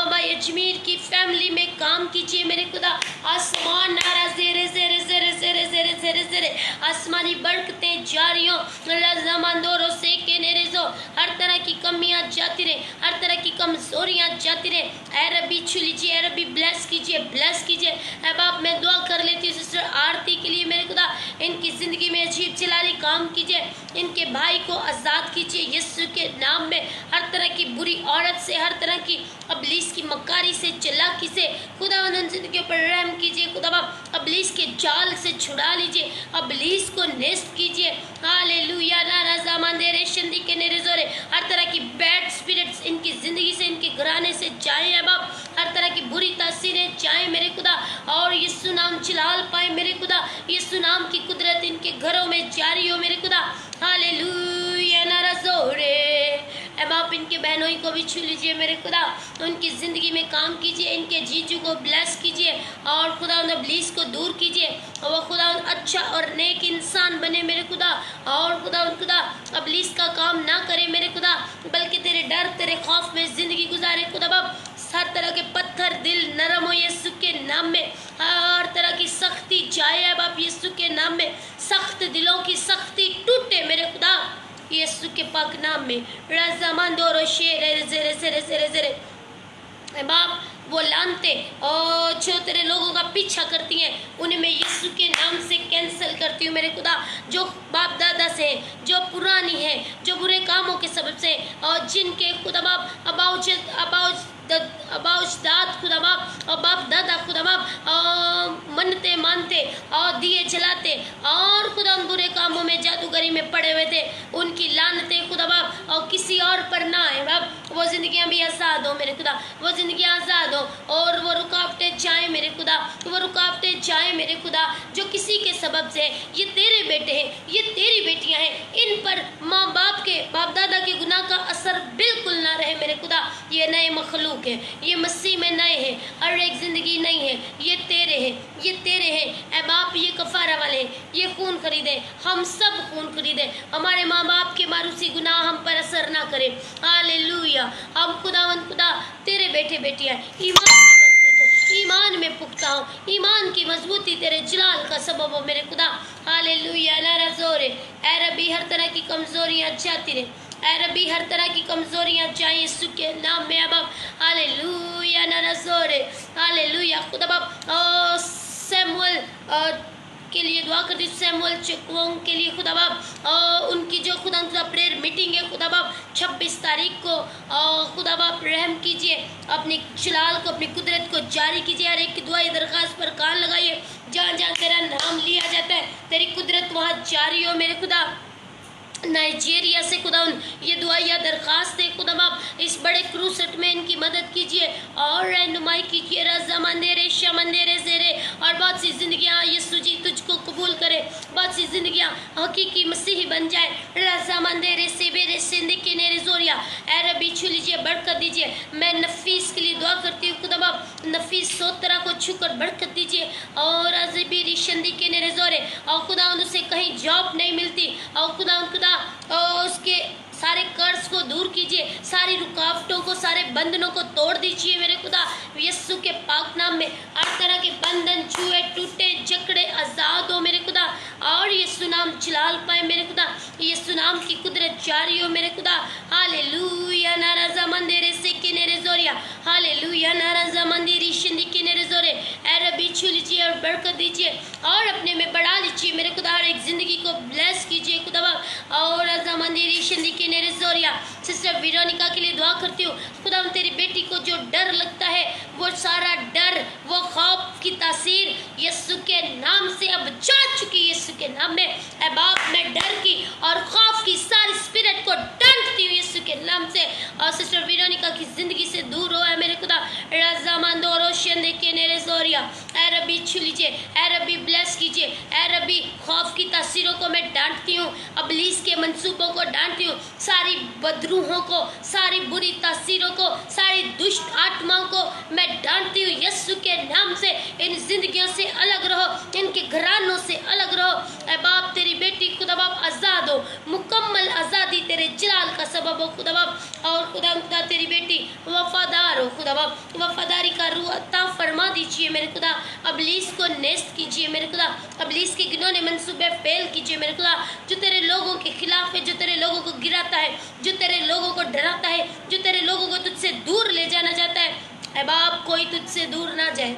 भाई अजमेर की फैमिली में काम कीजिए मेरे खुदा। आसमान नारा जेरे जेरे जेरे जेरे जेरे जेरे जेरे आसमानी बरकतें जारी हो, रज़ामंदोरो से के नेरेजो, हर तरह की कमियां जाती रहे, हर तरह की कमजोरियां जाती रहे। ऐ रब्बी छू लीजिए, ऐ रब्बी ब्लेस कीजिए, ब्लेस कीजिए। ऐ बाप, मैं दुआ कर लेती हूँ सिस्टर आरती के लिए मेरे खुदा, इनकी जिंदगी में अजीब जलाली काम कीजिए, इनके भाई को आजाद कीजिए यीशु के नाम में। हर तरह की बुरी औरत से, हर तरह की इब्लीस की मक्कारी से, चालाकी से खुदा उन जिंदगी पर रहम कीजिए। खुदा बाप, इब्लीस के जाल से छुड़ा लीजिए, इब्लीस को नेस्त कीजिए। हालेलुया ना रज़ामंदे रेशंदी के नेरेजोरे, हर तरह की बैड स्पिरिट्स इनकी जिंदगी से, इनके घराने से जाए है बाप, हर तरह की बुरी तासीरें जाए मेरे खुदा और यीशु नाम चिलाल पाए मेरे खुदा। यीशु नाम की कुदरत इनके घरों में जारी हो मेरे खुदा। हालेलुया ना रज़ोरे, ऐ बाप, इनके बहनों को भी छू लीजिए मेरे खुदा, उनकी ज़िंदगी में काम कीजिए, इनके जीजू को ब्लेस कीजिए और खुदा उन इब्लीस को दूर कीजिए और वो खुदा उन अच्छा और नेक इंसान बने मेरे खुदा और खुदा इब्लीस का काम ना करे मेरे खुदा, बल्कि तेरे डर तेरे खौफ में ज़िंदगी गुजारे खुदा बाप। हर तरह के पत्थर दिल नरम हो यीशु के नाम में, हर तरह की सख्ती जाए है बाप यीशु के नाम में, सख्त दिलों की सख्ती टूटे मेरे खुदा यीशु के पाक नाम में। रज़ामंदोरो शेरे जेरे जेरे जेरे जेरे बाप, वो लानते और जो तेरे लोगों का पीछा करती हैं उन्हें मैं यीशु के नाम से कैंसिल करती हूँ मेरे खुदा। जो बाप दादा से, जो पुरानी है, जो बुरे कामों के सबब से और जिनके खुदा बाप अबाउजदाद खुदा बाप और बाप दादा खुदा बाप मनते मानते और दिए जलाते और खुदा उन बुरे कामों में जादूगरी में पड़े हुए थे, उनकी लानतें खुदा बाप और किसी और पर ना आए बाप, वो जिंदगियां भी आज़ाद हो मेरे खुदा, वो जिंदगियां आज़ाद हो और वो रुकावटें जाए मेरे खुदा, वो रुकावटें जाए मेरे खुदा जो किसी के सबब से, ये तेरे बेटे हैं, ये तेरी बेटियां हैं, इन पर माँ बाप के, बाप दादा के गुनाह का असर बिल्कुल ना रहे मेरे खुदा। ये नए मखलूक है, ये मसीह में नए हैं, हर एक जिंदगी नई है, ये तेरे हैं, ये तेरे हैं। ऐ बाप, ये कफारा वाले, ये खून खरीदे, हम सब खून खरीदे, हमारे माँ बाप के मारूसी गुनाह हम पर असर ना करे। हालेलुया, हम खुदा तेरे बेटे बेटियां, ईमान में मजबूत हो, ईमान में पुख्ता हो, ईमान की मजबूती तेरे जलाल का सबब हो मेरे खुदा। हालेलुया ना रज़ोरे, ऐ रब्बी, हर तरह की कमजोरियां जाती रहे, ऐ रब्बी, हर तरह की कमजोरियां जाए यीशु के नाम में। अब हालेलुया ना रज़ोरे, हालेलुया खुदा बाप। सैमुअल के लिए दुआ करती हूँ, सैमुअल चकवोंग के लिए खुदा बाप, उनकी जो खुदा प्रेयर मीटिंग है खुदा बाप 26 तारीख को, खुदा बाप रहम कीजिए, अपनी जलाल को, अपनी कुदरत को जारी कीजिए, हर एक की दुआई दरख्वास्त पर कान लगाइए, जहाँ जहाँ तेरा नाम लिया जाता है तेरी कुदरत वहाँ जारी हो मेरे खुदा। नाइजीरिया से खुदा ये दुआ या दरख्वास्त है खुदा बाप, इस बड़े क्रूसेट में इनकी मदद कीजिए और रहनुमाई कीजिए। रज़ा मंदेरे शमंदेरे ज़ेरे, और बहुत सी जिंदगियाँ यीशु जी तुझको कबूल करे, बहुत सी जिंदगियाँ हकीकी मसीही बन जाए। रज़ा मंदेरे सेबेरे सिंदिकी नेरे ज़ोरिया, ऐ रब्बी छू लीजिए, बरकत दीजिए। मैं नफीस के लिए दुआ करती हूँ खुदा बाप, नफीस सोतरा को छूकर बरकत दीजिए और अज़बी रिशंदी के नेरे ज़ोरे, और खुदा उसे कहीं जॉब नहीं मिलती और खुदा उसके सारे कर्ज को दूर कीजिए, सारी रुकावटों को, सारे बंधनों को तोड़ दीजिए मेरे खुदा यीशु के पाक नाम में। हर तरह के बंधन छुए टूटे जकड़े आजाद हो मेरे खुदा और यीशु नाम जलाल पाए मेरे खुदा, यीशु नाम की कुदरत जारी हो मेरे खुदा। हालेलुया ना रज़ा मंदिरे से किनेरे ज़ोरिया, हालेलुया ना रज़ा मंदिरी शिंदी किनेरे ज़ोरे, ऐ रब्बी छू लीजिए और बरकत दीजिए और अपने में बढ़ा लीजिए मेरे खुदा, हर एक जिंदगी को ब्लेस कीजिए खुदा और रज़ा मंदिरी शिंदी किनेरे ज़ोरिया। सिस्टर वेरोनिका के लिए दुआ करती हूँ खुदा, तेरी बेटी को जो डर लगता है वो सारा डर, वो खौफ की तासीर यीशु के नाम से अब जा चुकी है यीशु के नाम में। ऐ बाप, मैं डर की और खौफ की सारी स्पिरिट को डांटती हूँ यीशु के नाम से और सिस्टर वेरोनिका की जिंदगी से दूर हो है मेरे खुदा। रज़ामंदो रोशंदे के नेरेज़ोरिया। ऐ रब्बी छू लीजिए, ऐ रब्बी ब्लेस कीजिए, ऐ रब्बी खौफ की तासीरों को मैं डांटती हूँ, इब्लीस के मंसूबों को डांटती हूँ, सारी बदरूहों को, सारी बुरी तासीरों को, सारी दुष्ट आत्माओं को मैं डांटती हूँ यीशु के नाम से। इन जिंदगियों से अलग रहो, इनके घरानों से अलग रहो। ऐ बाप तेरी बेटी खुदा बाप आज़ाद हो, मुकम्मल आज़ादी तेरे जलाल का सबब हो खुदा बाप। और खुदा तेरी बेटी वफादार हो खुदा बाप, वफादारी का रूह अता फरमा दीजिए मेरे खुदा। इब्लीस को नेस्त कीजिए मेरे खुदा, इब्लीस के घिनौने मंसूबे फेल कीजिए मेरे खुदा, जो तेरे लोगों के खिलाफ है, जो तेरे लोगों को गिराता है, जो तेरे लोगों को डराता है, जो तेरे लोगों को तुझसे दूर ले जाना चाहता है। ऐ बाप कोई तुझसे दूर ना जाए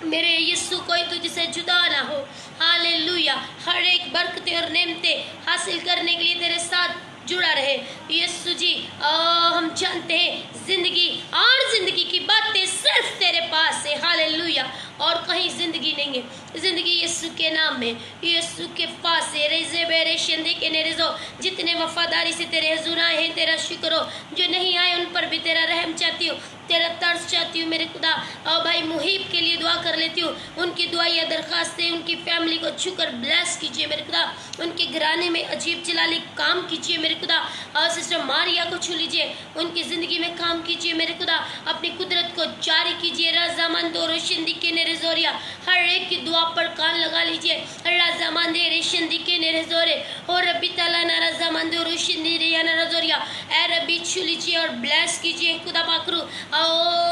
मेरे यीशु, कोई तुझसे जुदा ना हो। हालेलुया। हर एक बरकतें और नेमतें हासिल करने के लिए तेरे साथ जुड़ा रहे यीशु जी। हम जानते हैं जिंदगी की बातें सिर्फ तेरे पास है। हालेलुया। और कहीं जिंदगी नहीं है, जिंदगी यीशु के नाम में, यीशु के पास है। रेज़े बेरे शिंदे के नेरेज़ो, जितने वफादारी से तेरे हुजूर आए हैं तेरा शुक्र हो, जो नहीं आए उन पर भी तेरा रहम चाहती हूँ, तेरा तरस चाहती हूँ मेरे खुदा। और भाई मुहीब के लिए दुआ कर लेती हूँ, उनकी दुआ या दरखास्तें, उनकी फैमिली को छूकर ब्लेस कीजिए मेरे खुदा, उनके घराने में अजीब जलाली काम कीजिए मेरे खुदा। और सिस्टर मारिया को छू लीजिए, उनकी ज़िंदगी में काम कीजिए मेरे खुदा, अपनी कुदरत को जारी कीजिए। रज़ामंदो रोशिंदी के नेरेज़ोरिया, हर एक की दुआ पर कान लगा लीजिए। रज़ामंदे रेशिंदी के नेरेज़ोरे और रब्बी ताला ना रज़ामंदो रोशिंदी रिया ना रज़ोरिया। ऐ रब्बी छू लीजिए और ब्लेस कीजिए खुदा पाकरू।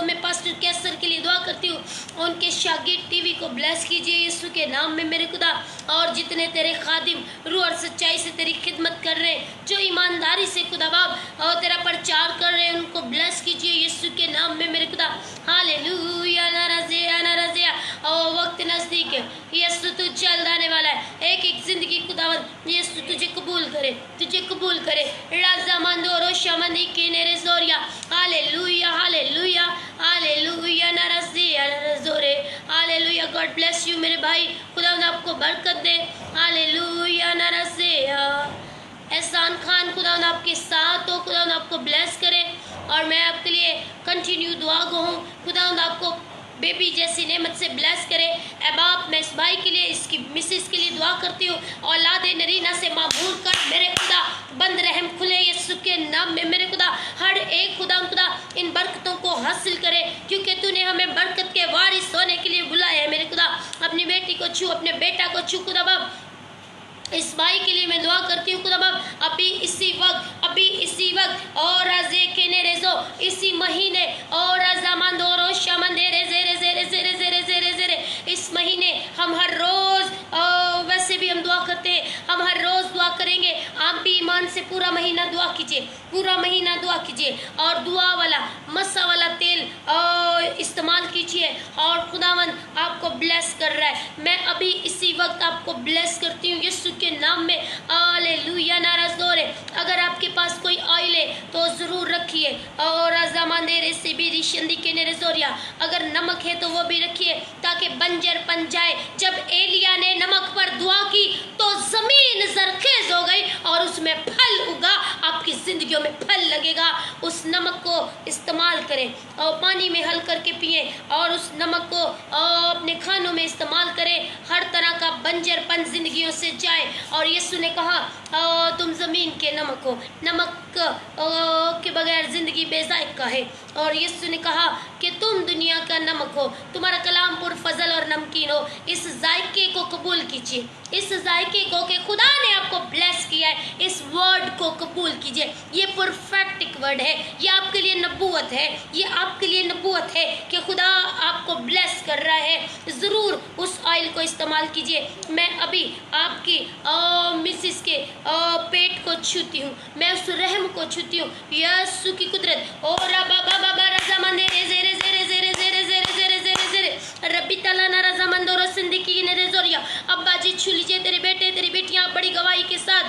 मैं पास्टर कैसर के लिए दुआ करती हूँ, उनके शागिर्द टीवी को ब्लेस कीजिए यीशु के नाम में मेरे खुदा। और जितने तेरे खादिम रूह और सच्चाई से तेरी खिदमत कर रहे हैं, जो ईमानदारी से खुदा बाप और तेरा प्रचार कर रहे हैं, उनको ब्लेस कीजिए यीशु के नाम में मेरे खुदा। हालेलुया। नाराज़िया नाराज़िया। और वक्त नज़दीक है, यीशु तू जल्द आने वाला है। एक एक जिंदगी खुदावंद यीशु तुझे कबूल करे, तुझे कबूल करे। रज़ामंदो रोशमंदी के नेरेज़ोरिया। Hallelujah hallelujah hallelujah. नाराज़िया नाराज़ोरे। हालेलुया। गॉड ब्लेस यू मेरे भाई, खुदावंद आपको बरकत दे। हालेलुया। नाराज़िया। एहसान खान खुदावंद आपके साथ हो, खुदावंद आपको ब्लेस करे। और मैं आपके लिए कंटिन्यू दुआ गो हूँ, खुदावंद आपको बेबी जैसी नेमत से ब्लेस करे। ऐ बाप मैं इस भाई के लिए, इसकी मिसेस के लिए दुआ करती हूँ, औलाद नरीना से मामूल कर मेरे खुदा, बंद रहम खुले यीशु के नाम में मेरे खुदा। हर एक खुदा इन बरकतों को हासिल करे, क्योंकि तूने हमें बरकत के वारिस होने के लिए बुलाया है मेरे खुदा। अपनी बेटी को छू, अपने बेटा को छू खुदा बाप। इस भाई के लिए मैं दुआ करती हूँ खुदा बाप, अभी इसी वक्त और रज़े के नेरेज़ो, इसी महीने और रज़ामंदो रोशमंदे रेज़े रेज़े रेज़े रेज़े रेज़े रेज़े रे। इस महीने हम हर रोज़, वैसे भी हम दुआ करते हैं, हम हर रोज़ दुआ करेंगे। आप भी ईमान से पूरा महीना दुआ कीजिए, पूरा महीना दुआ कीजिए। और दुआ वाला मसा वाला तेल इस्तेमाल कीजिए। और खुदावंद आपको ब्लेस कर रहा है। मैं अभी इसी वक्त आपको ब्लेस करती हूँ यीशु के नाम में। हालेलुया। नाराज़ोरे। अगर आपके पास कोई ऑयल है तो ज़रूर रखिए। और रज़ामंदे रेसिबी रिशंदी के नेरेज़ोरिया, अगर नमक है तो वो भी रखिए, ताकि बंजर बन जाए। जब एलिया ने नमक पर दुआ की तो ज़मीन ज़रखेज़ हो गई और उसमें फल उगा। आपकी ज़िंदगियों में फल लगेगा। उस नमक को इस्तेमाल करें और पानी में हल करके पिए, और उस नमक को अपने खानों में इस्तेमाल करें। हर तरह का बंजरपन जिंदगियों से जाए। और यीशु ने कहा तुम ज़मीन के नमक हो, नमक के बगैर ज़िंदगी बेज़ायका है। और यीशु ने कहा कि तुम दुनिया का नमक हो, तुम्हारा कलाम पुरफजल और नमकीन हो। इस जायके को कबूल कीजिए, इस जायके को कि खुदा ने आपको ब्लेस किया है, इस वर्ड को कबूल कीजिए। ये परफेक्ट वर्ड है, ये आपके लिए नबूवत है, ये आपके लिए नबूवत है कि खुदा आपको ब्लेस कर रहा है। ज़रूर उस ऑयल को इस्तेमाल कीजिए। मैं अभी आपकी मिसिस के पेट को छूती हूँ, मैं उस रहम को छूती हूँ। यीशु की कुदरत और रब्बी ताला ना रज़ामंदो रोशिंदी की नेरेज़ोरिया। अब्बा जी छू लीजिए, तेरे बेटे तेरी बेटियाँ बड़ी गवाही के साथ।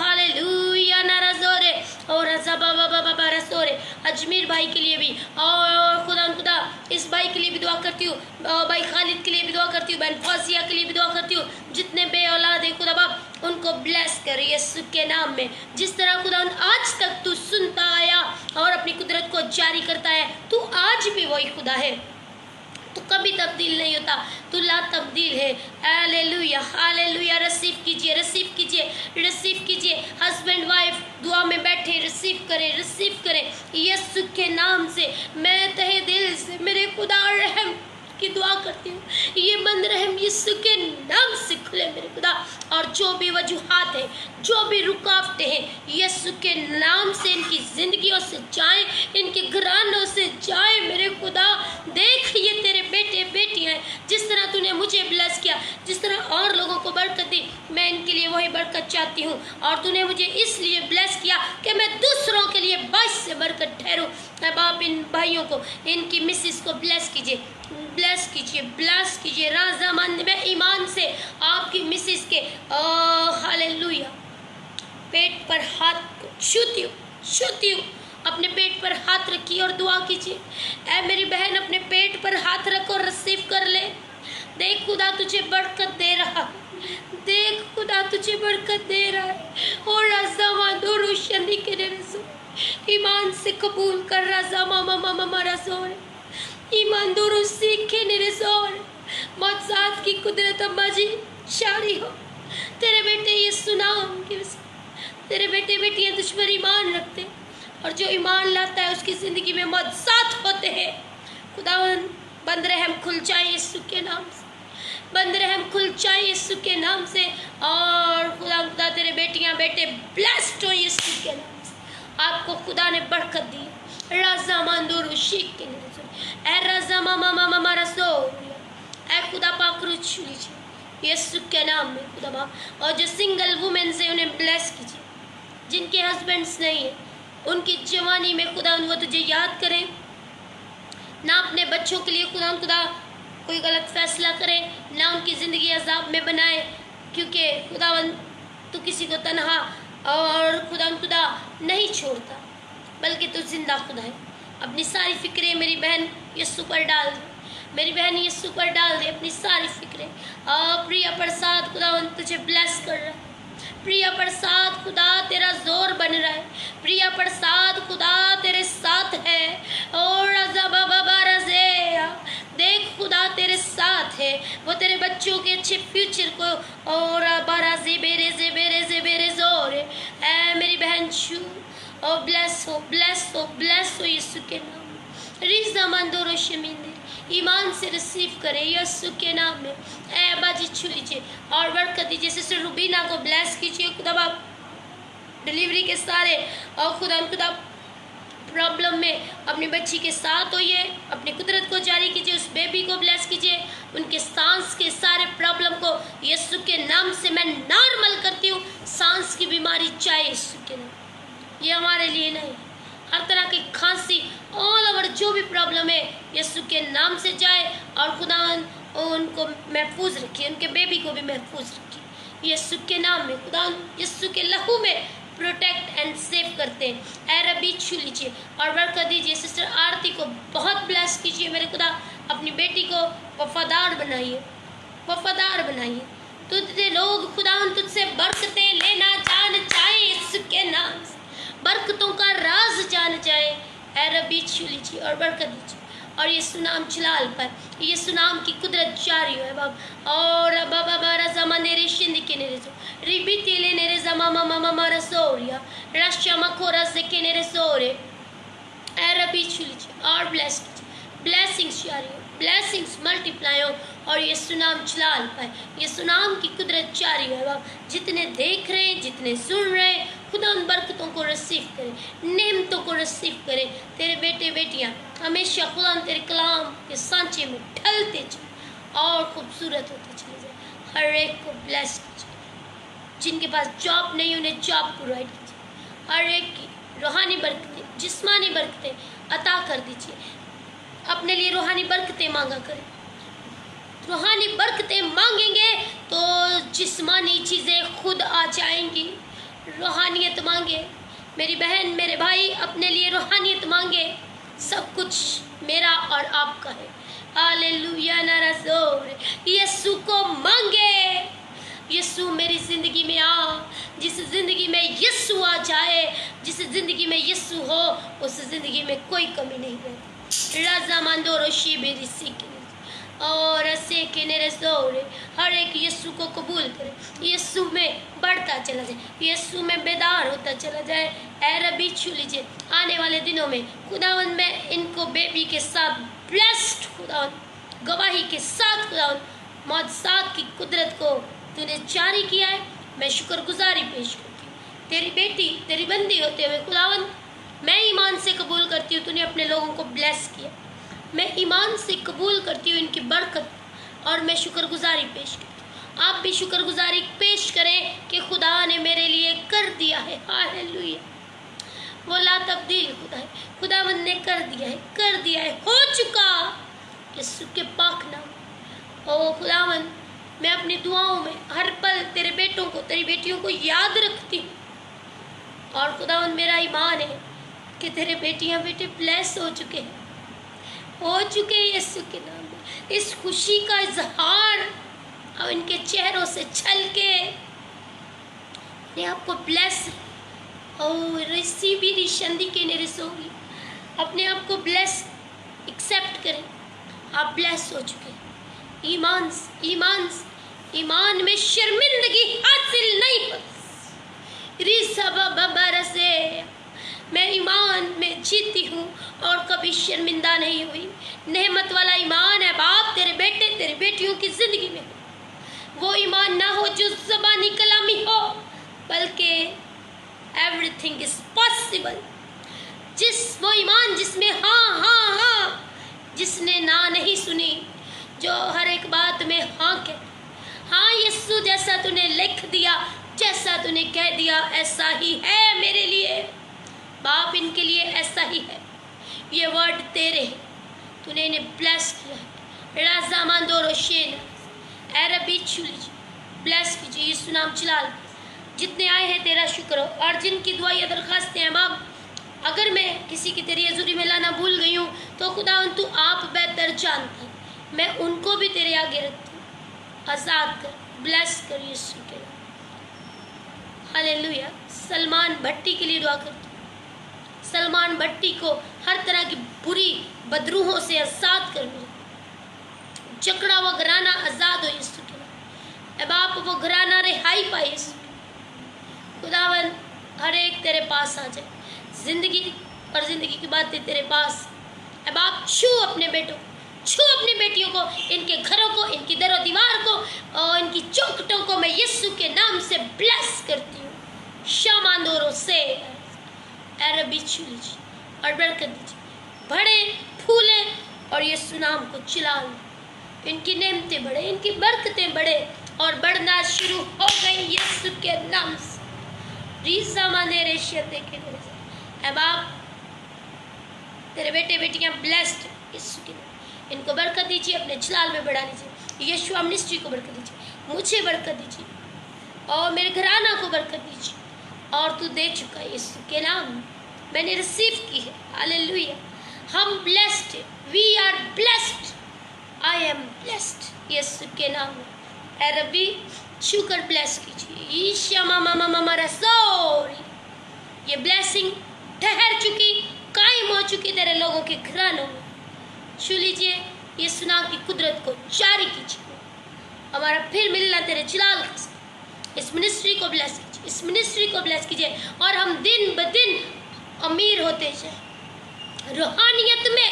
हालेलुया। नाराज़ोरे और रज़ाबाबाबाबारसोरे। अजमीर भाई के लिए भी, और खुदा इस भाई के लिए भी दुआ करती हूँ, भाई खालिद के लिए भी दुआ करती हूँ, बहन फौजिया के लिए भी दुआ करती हूँ। जितने बे औलाद है खुदा बाप उनको ब्लेस कर यीशु के नाम में। जिस तरह खुदा आज तक तू सुनता आया और अपनी कुदरत को जारी करता है, तू आज आज भी वही खुदा है, तो कभी तब्दील नहीं होता, तू ला तब्दील है। Hallelujah hallelujah. रिसीव कीजिए रिसीव कीजिए रिसीव कीजिए। हस्बैंड वाइफ दुआ में बैठे रिसीव करें यीशु के नाम से। मैं तहे दिल से मेरे खुदा रहम की दुआ करती हूँ, ये बंद रहम यीशु के नाम से खुले मेरे खुदा। और जो भी वजूहात है, जो भी रुकावटें हैं, यीशु के नाम से इनकी जिंदगियों से जाए, इनके घरानों से जाए मेरे खुदा। देख ये तेरे बेटे बेटियां हैं, जिस तरह तूने मुझे ब्लेस किया, जिस तरह और लोगों को बरकत दी, मैं इनके लिए वही बरकत चाहती हूँ। और तूने मुझे इसलिए ब्लेस किया कि मैं दूसरों के लिए बाइस से बरकत ठहरूं। बाप इन भाइयों को, इनकी मिसिस को ब्लेस कीजिए राजामंद में ईमान से। आपकी मिसिस के हालेलुया पेट पर हाथ छूती हूँ। अपने पेट पर हाथ रखिए और दुआ कीजिए। ऐ मेरी बहन, अपने पेट पर हाथ रखो, रिसीव कर ले। देख खुदा तुझे बरकत दे रहा है, देख खुदा तुझे बरकत दे रहा है। और राजा दो रोशनी के रसो ईमान से कबूल कर राजा मामा रसोर ईमान दो सीखे निरसोर मौत की कुदरत अम्बाजी शारी हो। तेरे बेटे ये सुनाओ, तेरे बेटे बेटियां तुझ पर ईमान रखते, और जो ईमान लाता है उसकी जिंदगी में मौत साथ होते हैं। खुदावन बंद रहम खुल जाए यीशु के नाम से, बंद रहम खुल जाए यीशु के नाम से। और खुदा तेरे बेटियां बेटे ब्लेस्ड हो यीशु के नाम से। आपको खुदा ने बरकत दी। राजा मंदूर शीख के ए राजा मामा रसो ए खुदा पाक छू लीजिए यीशु के नाम में खुदा बाप। और जो सिंगल वुमेन से उन्हें ब्लेस कीजिए, जिनके हस्बैंड्स नहीं है, उनकी जवानी में खुदा वो तुझे याद करें ना। अपने बच्चों के लिए खुदा कोई गलत फैसला करे ना, उनकी ज़िंदगी अजाब में बनाए, क्योंकि खुदावन तू किसी को तन्हा और खुदा नहीं छोड़ता, बल्कि तू जिंदा खुदा है। अपनी सारी फिक्रें मेरी बहन यीशु पर डाल दे, मेरी बहन यीशु पर डाल दे अपनी सारी फिक्रें। प्रिया प्रसाद खुदावन तुझे ब्लेस कर रहा है। प्रिया प्रसाद खुदा तेरा जोर बन रहा है। प्रिया प्रसाद खुदा तेरे साथ है। और राजा बाबा रज़ेया देख खुदा तेरे साथ है, वो तेरे बच्चों के अच्छे फ्यूचर को और बाराजे बेरे जोर है। मेरी बहन छू और ब्लेस हो यीशु के नाम में। रिज़ा मंदोरो शमींदे ईमान से रिसीव करें यीशु के नाम में। ऐ बाजी छू लीजिए और बरकत दीजिए। सिस्टर रुबीना को ब्लेस कीजिए खुदा बाप, डिलीवरी के सारे और खुदा प्रॉब्लम में अपनी बच्ची के साथ होइए, अपनी कुदरत को जारी कीजिए, उस बेबी को ब्लेस कीजिए, उनके सांस के सारे प्रॉब्लम को यीशु के नाम से मैं नॉर्मल करती हूँ। सांस की बीमारी चाहे यीशु के नाम, ये हमारे लिए नहीं, हर तरह की खांसी ऑल ओवर जो भी प्रॉब्लम है यीशु के नाम से जाए। और खुदावन उनको महफूज रखिए, उनके बेबी को भी महफूज रखिए यीशु के नाम में। खुदावन यीशु के लहू में प्रोटेक्ट एंड सेव करते हैं। ऐ रबी छू लीजिए और बरकत दीजिए। सिस्टर आरती को बहुत ब्लेस कीजिए मेरे खुदा, अपनी बेटी को वफादार बनाइए। तुझे लोग खुदावन तुझसे बरकतें लेना जान जाए यीशु के नाम से, बरकतों का राज जान जाए। ऐ रबी छू लीजिए और बरकत दीजिए। और यीशु नाम चलाल पर यीशु नाम की कुदरत जारी हो बाब। और बाबा बारा जमा नेरे शिंद के नेरे जो रिबीती ले नेरे जमा मामा मामा रसोरिया राष्ट्रमा खोरा से के नेरे सोरे। ऐ रबी छू लीजिए और ब्लेस कीजिए, ब्लेसिंग्स जारी हो, ब्लेसिंग्स मल्टीप्लाई हो। और यीशु नाम चलाल पर यीशु नाम की कुदरत जारी हो बाब। जितने देख रहे हैं, जितने सुन रहे हैं, खुदा उन बरकतों को रिसीव करें, नेमतों को रिसीव करें। तेरे बेटे बेटियां हमेशा खुदा तेरे कलाम के सांचे में ढलते चले और खूबसूरत होते चले जाए। हर एक को ब्लेस कीजिए। जिनके पास जॉब नहीं उन्हें जॉब प्रोवाइड कीजिए। हर एक की रूहानी बरकतें, जिस्मानी बरकतें अता कर दीजिए। अपने लिए रूहानी बरकतें मांगा करें। रूहानी बरकतें मांगेंगे तो जिस्मानी चीज़ें खुद आ जाएंगी। रूहानियत मांगे मेरी बहन मेरे भाई, अपने लिए रूहानियत मांगे। सब कुछ मेरा और आपका है। हालेलुया नाराज़ोर यीशु को मांगे। यीशु मेरी ज़िंदगी में आ। जिस ज़िंदगी में यीशु आ जाए, जिस ज़िंदगी में यीशु हो, उस ज़िंदगी में कोई कमी नहीं रहती। राजा मांदोरो शिबिरी सीखे और ऐसे के नेरेसोरे हर एक यीशु को कबूल करे, यीशु में बढ़ता चला जाए, यीशु में बेदार होता चला जाए। ऐ रबी छू लीजिए आने वाले दिनों में खुदावन में इनको बेबी के साथ ब्लेस्ड खुदावन गवाही के साथ खुदावन मौजज़ात की कुदरत को तूने जारी किया है। मैं शुक्रगुजारी पेश करती हूँ तेरी बेटी तेरी बंदी होते हुए खुदावन। मैं ईमान से कबूल करती हूँ तूने अपने लोगों को ब्लेस किया, मैं ईमान से कबूल करती हूँ इनकी बरकत और मैं शुक्रगुजारी पेश करती हूँ। आप भी शुक्रगुजारी पेश करें कि खुदा ने मेरे लिए कर दिया है। हालेलुया, वो ला तब्दील खुदा है, खुदावंद ने कर दिया है, हो चुका यीशु के पाक नाम। ओ खुदावंद, मैं अपनी दुआओं में हर पल तेरे बेटों को तेरी बेटियों को याद रखती हूँ और खुदावंद मेरा ईमान है कि तेरे बेटियां बेटे ब्लेस हो चुके हैं यीशु के नाम में। इस खुशी का इजहार अब इनके चेहरों से छल के अपने आप को ब्लेस और रिसीवी रिशंदी के निरसोगी अपने आप को ब्लेस एक्सेप्ट करें। आप ब्लेस हो चुके हैं। ईमान में शर्मिंदगी हासिल नहीं हो। मैं ईमान में जीती हूँ और कभी शर्मिंदा नहीं हुई। नेमत वाला ईमान है बाप तेरे बेटे तेरी बेटियों की जिंदगी में। वो ईमान ना हो जो ज़बानी कलामी हो, बल्कि एवरीथिंग इज पॉसिबल। वो ईमान जिसमें हाँ, जिसने ना नहीं सुनी, जो हर एक बात में हाँ कहता। हाँ यीशु, जैसा तूने लिख दिया, जैसा तूने कह दिया, ऐसा ही है मेरे लिए बाप, इनके लिए ऐसा ही है। ये वर्ड तेरे हैं, तूने इन्हें ब्लेस किया। राजा मांदोरो शेन अरबी छुली ब्लेस कीजिए यीशु नाम चिलाल। जितने आए हैं तेरा शुक्र हो और जिनकी दुआएं दरखास्तें हैं बाप, अगर मैं किसी की तेरी हजूरी में लाना भूल गई हूँ तो खुदावन तू आप बेहतर जानता है। मैं उनको भी तेरे आगे रखती हूँ। आज़ाद कर, ब्लेस कर यीशु के नाम। हालेलुया। सलमान भट्टी के लिए दुआ करती हूँ। सलमान भट्टी को हर तरह की बुरी बदरूहों से आज़ाद कर, जकड़ा वो घराना आज़ाद हो यीशु के नाम। ए बाप, वो घराना रिहाई पाए यीशु। खुदावन हर एक तेरे पास आ जाए, जिंदगी और जिंदगी की बातें तेरे पास। ए बाप, छू अपने बेटों, छू अपनी बेटियों को, इनके घरों को, इनकी दरो दीवार को और इनकी चौखटों को मैं यीशु के नाम से ब्लेस करती हूँ। शामांदोरों से अरबी छू लीजिए और बरकत दीजिए, बढ़े फूले और यीशु नाम को चिल्ला लो। इनकी नेमतें बढ़े, इनकी बरकतें बढ़े और बढ़ना शुरू हो गई यीशु के नाम से। रीसा माने रेशियते के लिए बाप, तेरे बेटे बेटियां ब्लेस्ड यीशु के नाम। इनको बरकत दीजिए, अपने जलाल में बढ़ा दीजिए। यीशु मिनिस्ट्री को बरकत दीजिए, मुझे बरकत दीजिए और मेरे घराना को बरकत दीजिए। और तू दे चुका है यीशु के नाम, मैंने रिसीव की है। हालेलुया। हम blessed, we are blessed, I am blessed यीशु के नाम में। अरबी शुक्र ब्लेस कीजिए। ईशा मामा रसोरी, ये ब्लेसिंग ठहर चुकी, कायम हो चुकी तेरे लोगों के घरानों में। छू लीजिए, ये सुना की कुदरत को जारी कीजिए। हमारा फिर मिलना तेरे जलाल के साथ। इस मिनिस्ट्री को ब्लेस कीजिए, इस मिनिस्ट्री को ब्लेस कीजिए और हम दिन ब दिन अमीर होते जाए। रूहानियत में,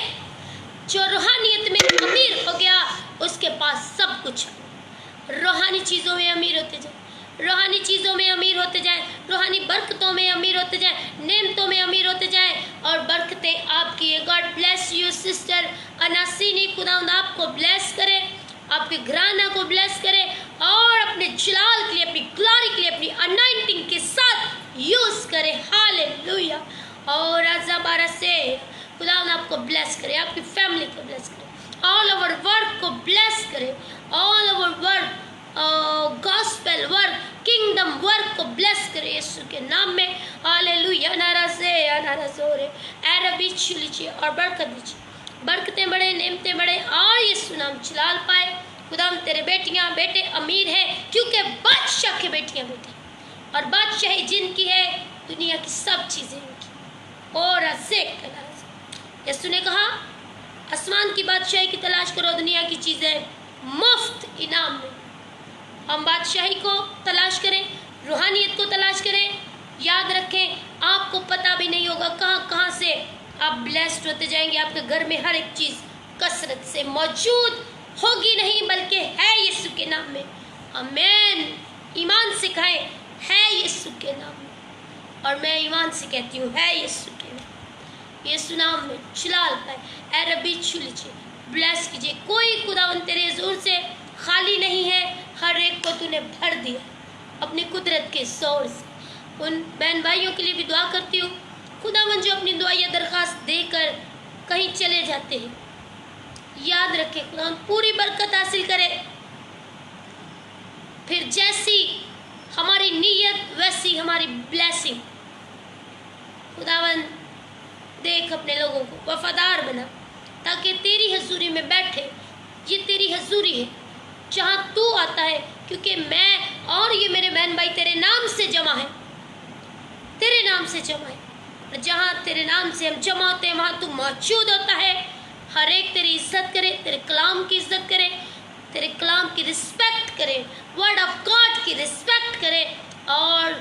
जो रूहानियत में अमीर हो गया उसके पास सब कुछ है। रूहानी चीज़ों में अमीर होते जाए, रूहानी चीज़ों में अमीर होते जाए, रूहानी बरकतों में अमीर होते जाए, नेमतों में अमीर होते जाए और बरकतें आपकी है। गॉड ब्लेस यू सिस्टर अनासीनी, खुदावंद आपको ब्लेस करे, आपके घराना को ब्लेस करे और अपने जलाल के लिए, अपनी ग्लोरी के लिए, अपनी अनॉइंटिंग के साथ यूज़ करे। हालेलुया। और राजा से खुदावंद आपको ब्लेस करे, आपकी फैमिली को ब्लेस करे, ऑल ओवर वर्क को ब्लेस करे, all over work, gospel work, kingdom work को ब्लेस करे यीशु के नाम में। हालेलुया। नाराज़ोरे अरबी छू लीजिए और बरकत दीजिए, बरकतें बढ़े, नेमतें बढ़े और यीशु नाम चिलाल पाए। खुदाम तेरे बेटियां बेटे अमीर हैं क्योंकि बादशाह के बेटियां बेटे, और बादशाही जिनकी है दुनिया की सब चीज़ें उनकी। और यीशु ने कहा आसमान की बादशाही की तलाश करो, दुनिया की चीज़ें मुफ्त इनाम में। हम बादशाही को तलाश करें, रूहानियत को तलाश करें। याद रखें, आपको पता भी नहीं होगा कहाँ कहाँ से आप ब्लेस्ड होते जाएंगे। आपके घर में हर एक चीज़ कसरत से मौजूद होगी नहीं, बल्कि है यीशु के नाम में। आमीन। ईमान से कहें, है यीशु के नाम में। और मैं ईमान से कहती हूँ, है यीशु के नाम। यीशु नाम में चलाल पाए। ऐ रब्बी छू लीजिए, ब्लेस कीजिए। कोई खुदावन तेरे हुजूर से खाली नहीं है, हर एक को तूने भर दिया अपनी कुदरत के जोर से। उन बहन भाइयों के लिए भी दुआ करती हूँ, खुदावन जो अपनी दुआ या दरख्वास्त देकर कहीं चले जाते हैं, याद रखें खुदावन पूरी बरकत हासिल करे। फिर जैसी हमारी नीयत वैसी हमारी ब्लेसिंग। खुदावन देख अपने लोगों को वफादार बना, ताकि तेरी हजूरी में बैठे। ये तेरी हजूरी है जहाँ तू आता है, क्योंकि मैं और ये मेरे बहन भाई तेरे नाम से जमा है, तेरे नाम से जमा है। और जहाँ तेरे नाम से हम जमा होते हैं वहाँ तू मौजूद होता है। हर एक तेरी इज्जत करे, तेरे कलाम की इज्जत करे, तेरे कलाम की रिस्पेक्ट करे, वर्ड ऑफ गॉड की रिस्पेक्ट करे और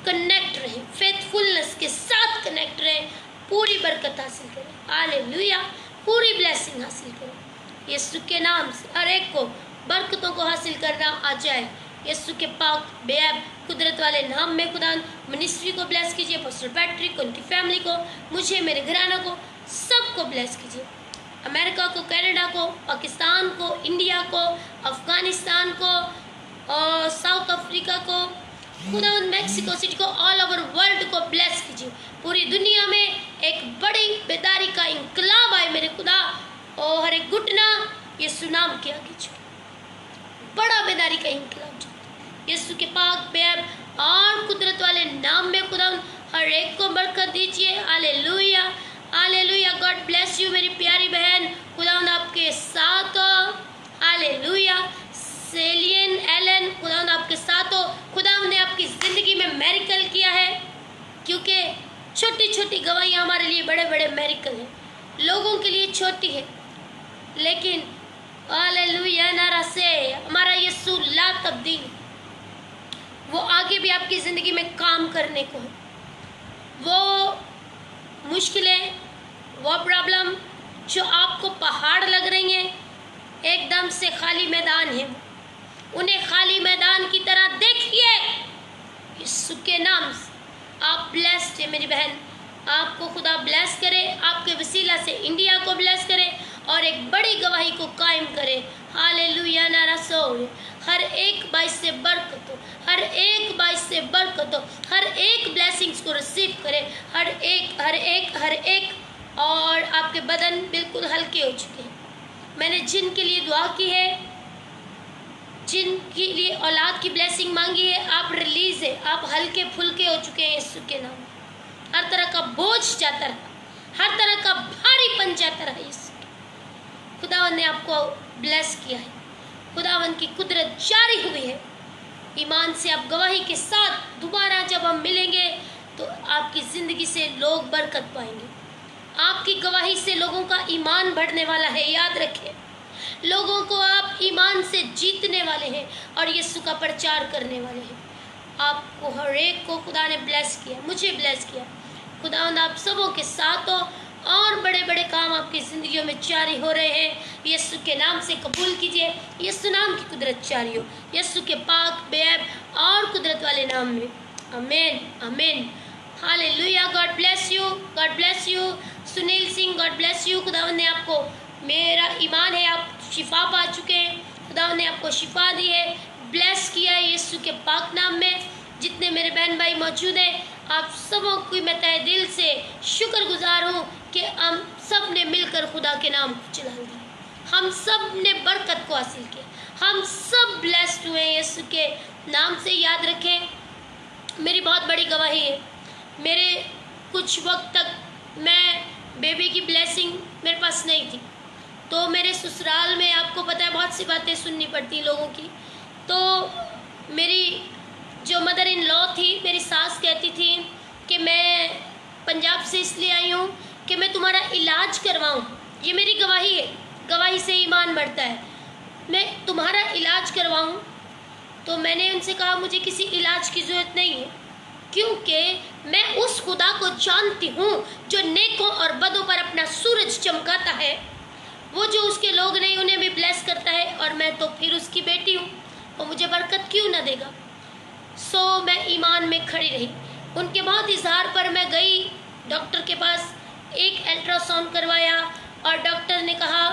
कनेक्ट रहे, फेथफुलनेस के साथ कनेक्ट रहे। पूरी बरकत हासिल करे, हालेलुया, पूरी ब्लेसिंग हासिल करे। यीशु के नाम से हर एक को बरकतों को हासिल करना आ जाए। यीशु के पाक बेअब कुदरत वाले नाम में खुदा मिनिस्ट्री को ब्लेस कीजिए, पास्टर पैट्रिक को, उनकी फैमिली को, मुझे, मेरे घराना को, सबको ब्लेस कीजिए। अमेरिका को, कनाडा को, पाकिस्तान को, इंडिया को, अफगानिस्तान को और साउथ अफ्रीका को, खुदा मैक्सिको सिटी को, ऑल ओवर वर्ल्ड को ब्लेस कीजिए। पूरी दुनिया में एक बड़ी बेदारी का इंकलाब आए मेरे खुदा, और हर एक घुटना यीशु नाम के आगे झुके। बड़ा बेदारी का इंकलाब यीशु के पाक बेअब और कुदरत वाले नाम में खुदा हर एक को बरकत दीजिए। Hallelujah, hallelujah. God bless you मेरी प्यारी बहन, खुदा आपके साथ हो। हालेलुया। सेलियन एलन, खुदा आपके साथ हो। खुदा ने आपकी ज़िंदगी में मेरिकल किया है, क्योंकि छोटी छोटी गवाहियाँ हमारे लिए बड़े बड़े मेरिकल हैं। लोगों के लिए छोटी है, लेकिन हालेलुया नारा से हमारा यीशु ला तब्दील, वो आगे भी आपकी ज़िंदगी में काम करने को है। वो मुश्किलें, वो प्रॉब्लम जो आपको पहाड़ लग रही हैं, एकदम से खाली मैदान है, उन्हें खाली मैदान की तरह देखिए। यीशु के नाम से आप ब्लेस्ड है मेरी बहन। आपको खुदा ब्लेस करे, आपके वसीला से इंडिया को ब्लेस करे और एक बड़ी गवाही को कायम करे। हालेलुया नारा सोए। हर एक बाइस से बरकत हो, हर एक बाइस से बरकत हो, हर एक ब्लेसिंग्स को रिसीव करे, हर एक हर एक हर एक। और आपके बदन बिल्कुल हल्के हो चुके हैं। मैंने जिनके लिए दुआ की है, जिनके लिए औलाद की ब्लेसिंग मांगी है, आप रिलीज है, आप हल्के फुल्के हो चुके हैं यीशु के नाम। हर तरह का बोझ जाता रहा, हर तरह का भारीपन जाता रहा। यीशु खुदावन ने आपको ब्लेस किया है, खुदावन की कुदरत जारी हुई है। ईमान से आप गवाही के साथ दोबारा जब हम मिलेंगे तो आपकी ज़िंदगी से लोग बरकत पाएंगे। आपकी गवाही से लोगों का ईमान बढ़ने वाला है। याद रखें, लोगों को आप ईमान से जीतने वाले हैं और यीशु का प्रचार करने वाले हैं। आपको हर एक को खुदा ने ब्लेस किया, मुझे ब्लेस किया। खुदावंद आप सबों के साथ हो और बड़े बड़े काम आपकी ज़िंदगियों में जारी हो रहे हैं। यीशु के नाम से कबूल कीजिए। यीशु नाम की कुदरत जारी हो, यीशु के पाक बेअब और कुदरत वाले नाम में। आमीन, आमीन, hallelujah. God bless you, God bless you. Sunil Singh, God bless you. खुदावंद ने आपको, मेरा ईमान है आप शिफा पा चुके हैं। खुदावंद ने आपको शिफा दी है, ब्लेस किया है यीशु के पाक नाम में। जितने मेरे बहन भाई मौजूद हैं, आप सबों की मैं तहे दिल से शुक्रगुजार हूँ कि हम सब ने मिलकर खुदा के नाम को चला दिया। हम सब ने बरकत को हासिल किया, हम सब ब्लेस्ड हुए यीशु के नाम से। याद रखें, मेरी बहुत बड़ी गवाही है। मेरे कुछ वक्त तक मैं बेबी की ब्लेसिंग मेरे पास नहीं थी, तो मेरे ससुराल में आपको पता है बहुत सी बातें सुननी पड़ती लोगों की। तो मेरी जो मदर इन लॉ थी, मेरी सास कहती थी कि मैं पंजाब से इसलिए आई हूँ कि मैं तुम्हारा इलाज करवाऊँ, ये मेरी गवाही है, गवाही से ईमान बढ़ता है। मैं तुम्हारा इलाज करवाऊं? तो मैंने उनसे कहा मुझे किसी इलाज की ज़रूरत नहीं है, क्योंकि मैं उस खुदा को जानती हूँ जो नेकों और बदों पर अपना सूरज चमकाता है। वो जो उसके लोग नहीं उन्हें भी ब्लेस करता है, और मैं तो फिर उसकी बेटी हूँ, वो मुझे बरकत क्यों ना देगा। सो मैं ईमान में खड़ी रही। उनके बहुत इजहार पर मैं गई डॉक्टर के पास, एक अल्ट्रासाउंड करवाया और डॉक्टर ने कहा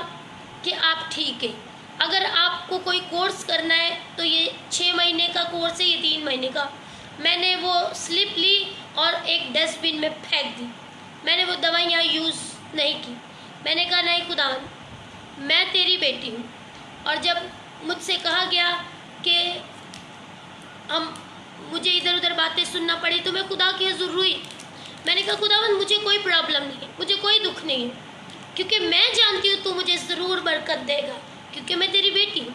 कि आप ठीक है। अगर आपको कोई कोर्स करना है तो ये 6 महीने का कोर्स है, ये 3 महीने का। मैंने वो स्लिप ली और एक डस्टबिन में फेंक दी। मैंने वो दवाइयाँ यूज़ नहीं की। मैंने कहा नहीं खुदावन, मैं तेरी बेटी हूँ। और जब मुझसे कहा गया कि मुझे इधर उधर बातें सुनना पड़ी तो मैं खुदा के हुज़ूर रोई। मैंने कहा खुदावन मुझे कोई प्रॉब्लम नहीं है, मुझे कोई दुख नहीं है, क्योंकि मैं जानती हूँ तू मुझे ज़रूर बरकत देगा, क्योंकि मैं तेरी बेटी हूँ।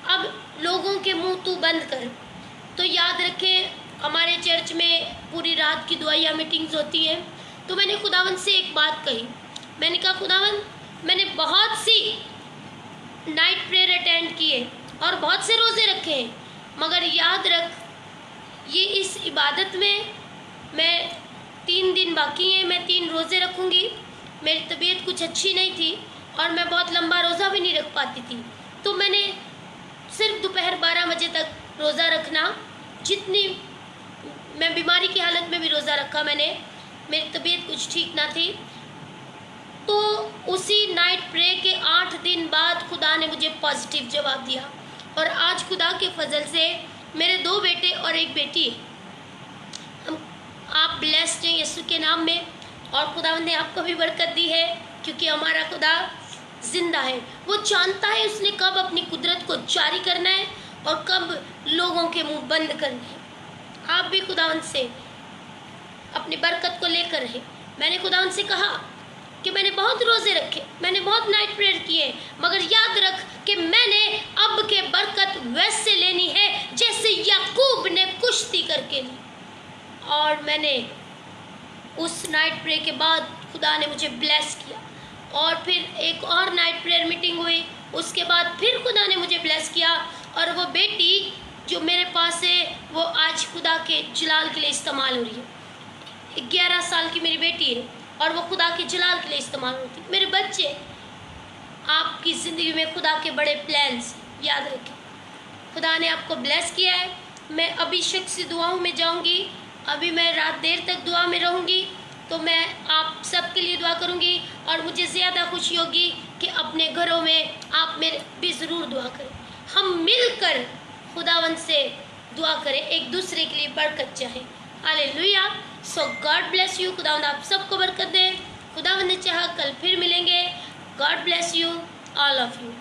अब लोगों के मुंह तू बंद कर। तो याद रखें, हमारे चर्च में पूरी रात की दुआया मीटिंग्स होती हैं। तो मैंने खुदावन से एक बात कही। मैंने कहा खुदावन, मैंने बहुत सी नाइट प्रेयर अटेंड किए और बहुत से रोज़े रखे हैं, मगर याद रख ये इस इबादत में मैं 3 दिन बाकी हैं, मैं 3 रोज़े रखूँगी। मेरी तबीयत कुछ अच्छी नहीं थी और मैं बहुत लंबा रोज़ा भी नहीं रख पाती थी, तो मैंने सिर्फ दोपहर 12 बजे तक रोज़ा रखना, जितनी मैं बीमारी की हालत में भी रोज़ा रखा मैंने, मेरी तबीयत कुछ ठीक ना थी। तो उसी नाइट प्रे के 8 दिन बाद खुदा ने मुझे पॉजिटिव जवाब दिया, और आज खुदा के फजल से मेरे 2 बेटे और 1 बेटी है। आप ब्लेस्ड हैं यीशु के नाम में, और खुदा ने आपको भी बरकत दी है, क्योंकि हमारा खुदा जिंदा है। वो जानता है उसने कब अपनी कुदरत को जारी करना है और कब लोगों के मुंह बंद करने हैं। आप भी खुदावन से अपनी बरकत को लेकर रहे। मैंने खुदावन से कहा कि मैंने बहुत रोज़े रखे, मैंने बहुत नाइट प्रेयर किए, मगर याद रख कि मैंने अब के बरकत वैसे लेनी है जैसे याकूब ने कुश्ती करके ली। और मैंने उस नाइट प्रेयर के बाद खुदा ने मुझे ब्लेस किया, और फिर एक और नाइट प्रेयर मीटिंग हुई, उसके बाद फिर खुदा ने मुझे ब्लेस किया। और वो बेटी जो मेरे पास है वो आज खुदा के जलाल के लिए इस्तेमाल हो रही है। 11 साल की मेरी बेटी है और वो खुदा के जलाल के लिए इस्तेमाल होती है। मेरे बच्चे, आपकी ज़िंदगी में खुदा के बड़े प्लान्स याद रखें। खुदा ने आपको ब्लेस किया है। मैं अभी शख्सी दुआओं में जाऊंगी, अभी मैं रात देर तक दुआ में रहूंगी, तो मैं आप सबके लिए दुआ करूंगी, और मुझे ज़्यादा खुशी होगी कि अपने घरों में आप मेरे भी ज़रूर दुआ करें। हम मिलकर खुदावन से दुआ करें, एक दूसरे के लिए बरकत चाहें। Hallelujah. So God bless you. खुदावंद आप सबको बरकत दे। खुदावंद ने चाहा कल फिर मिलेंगे। God bless you, all of you.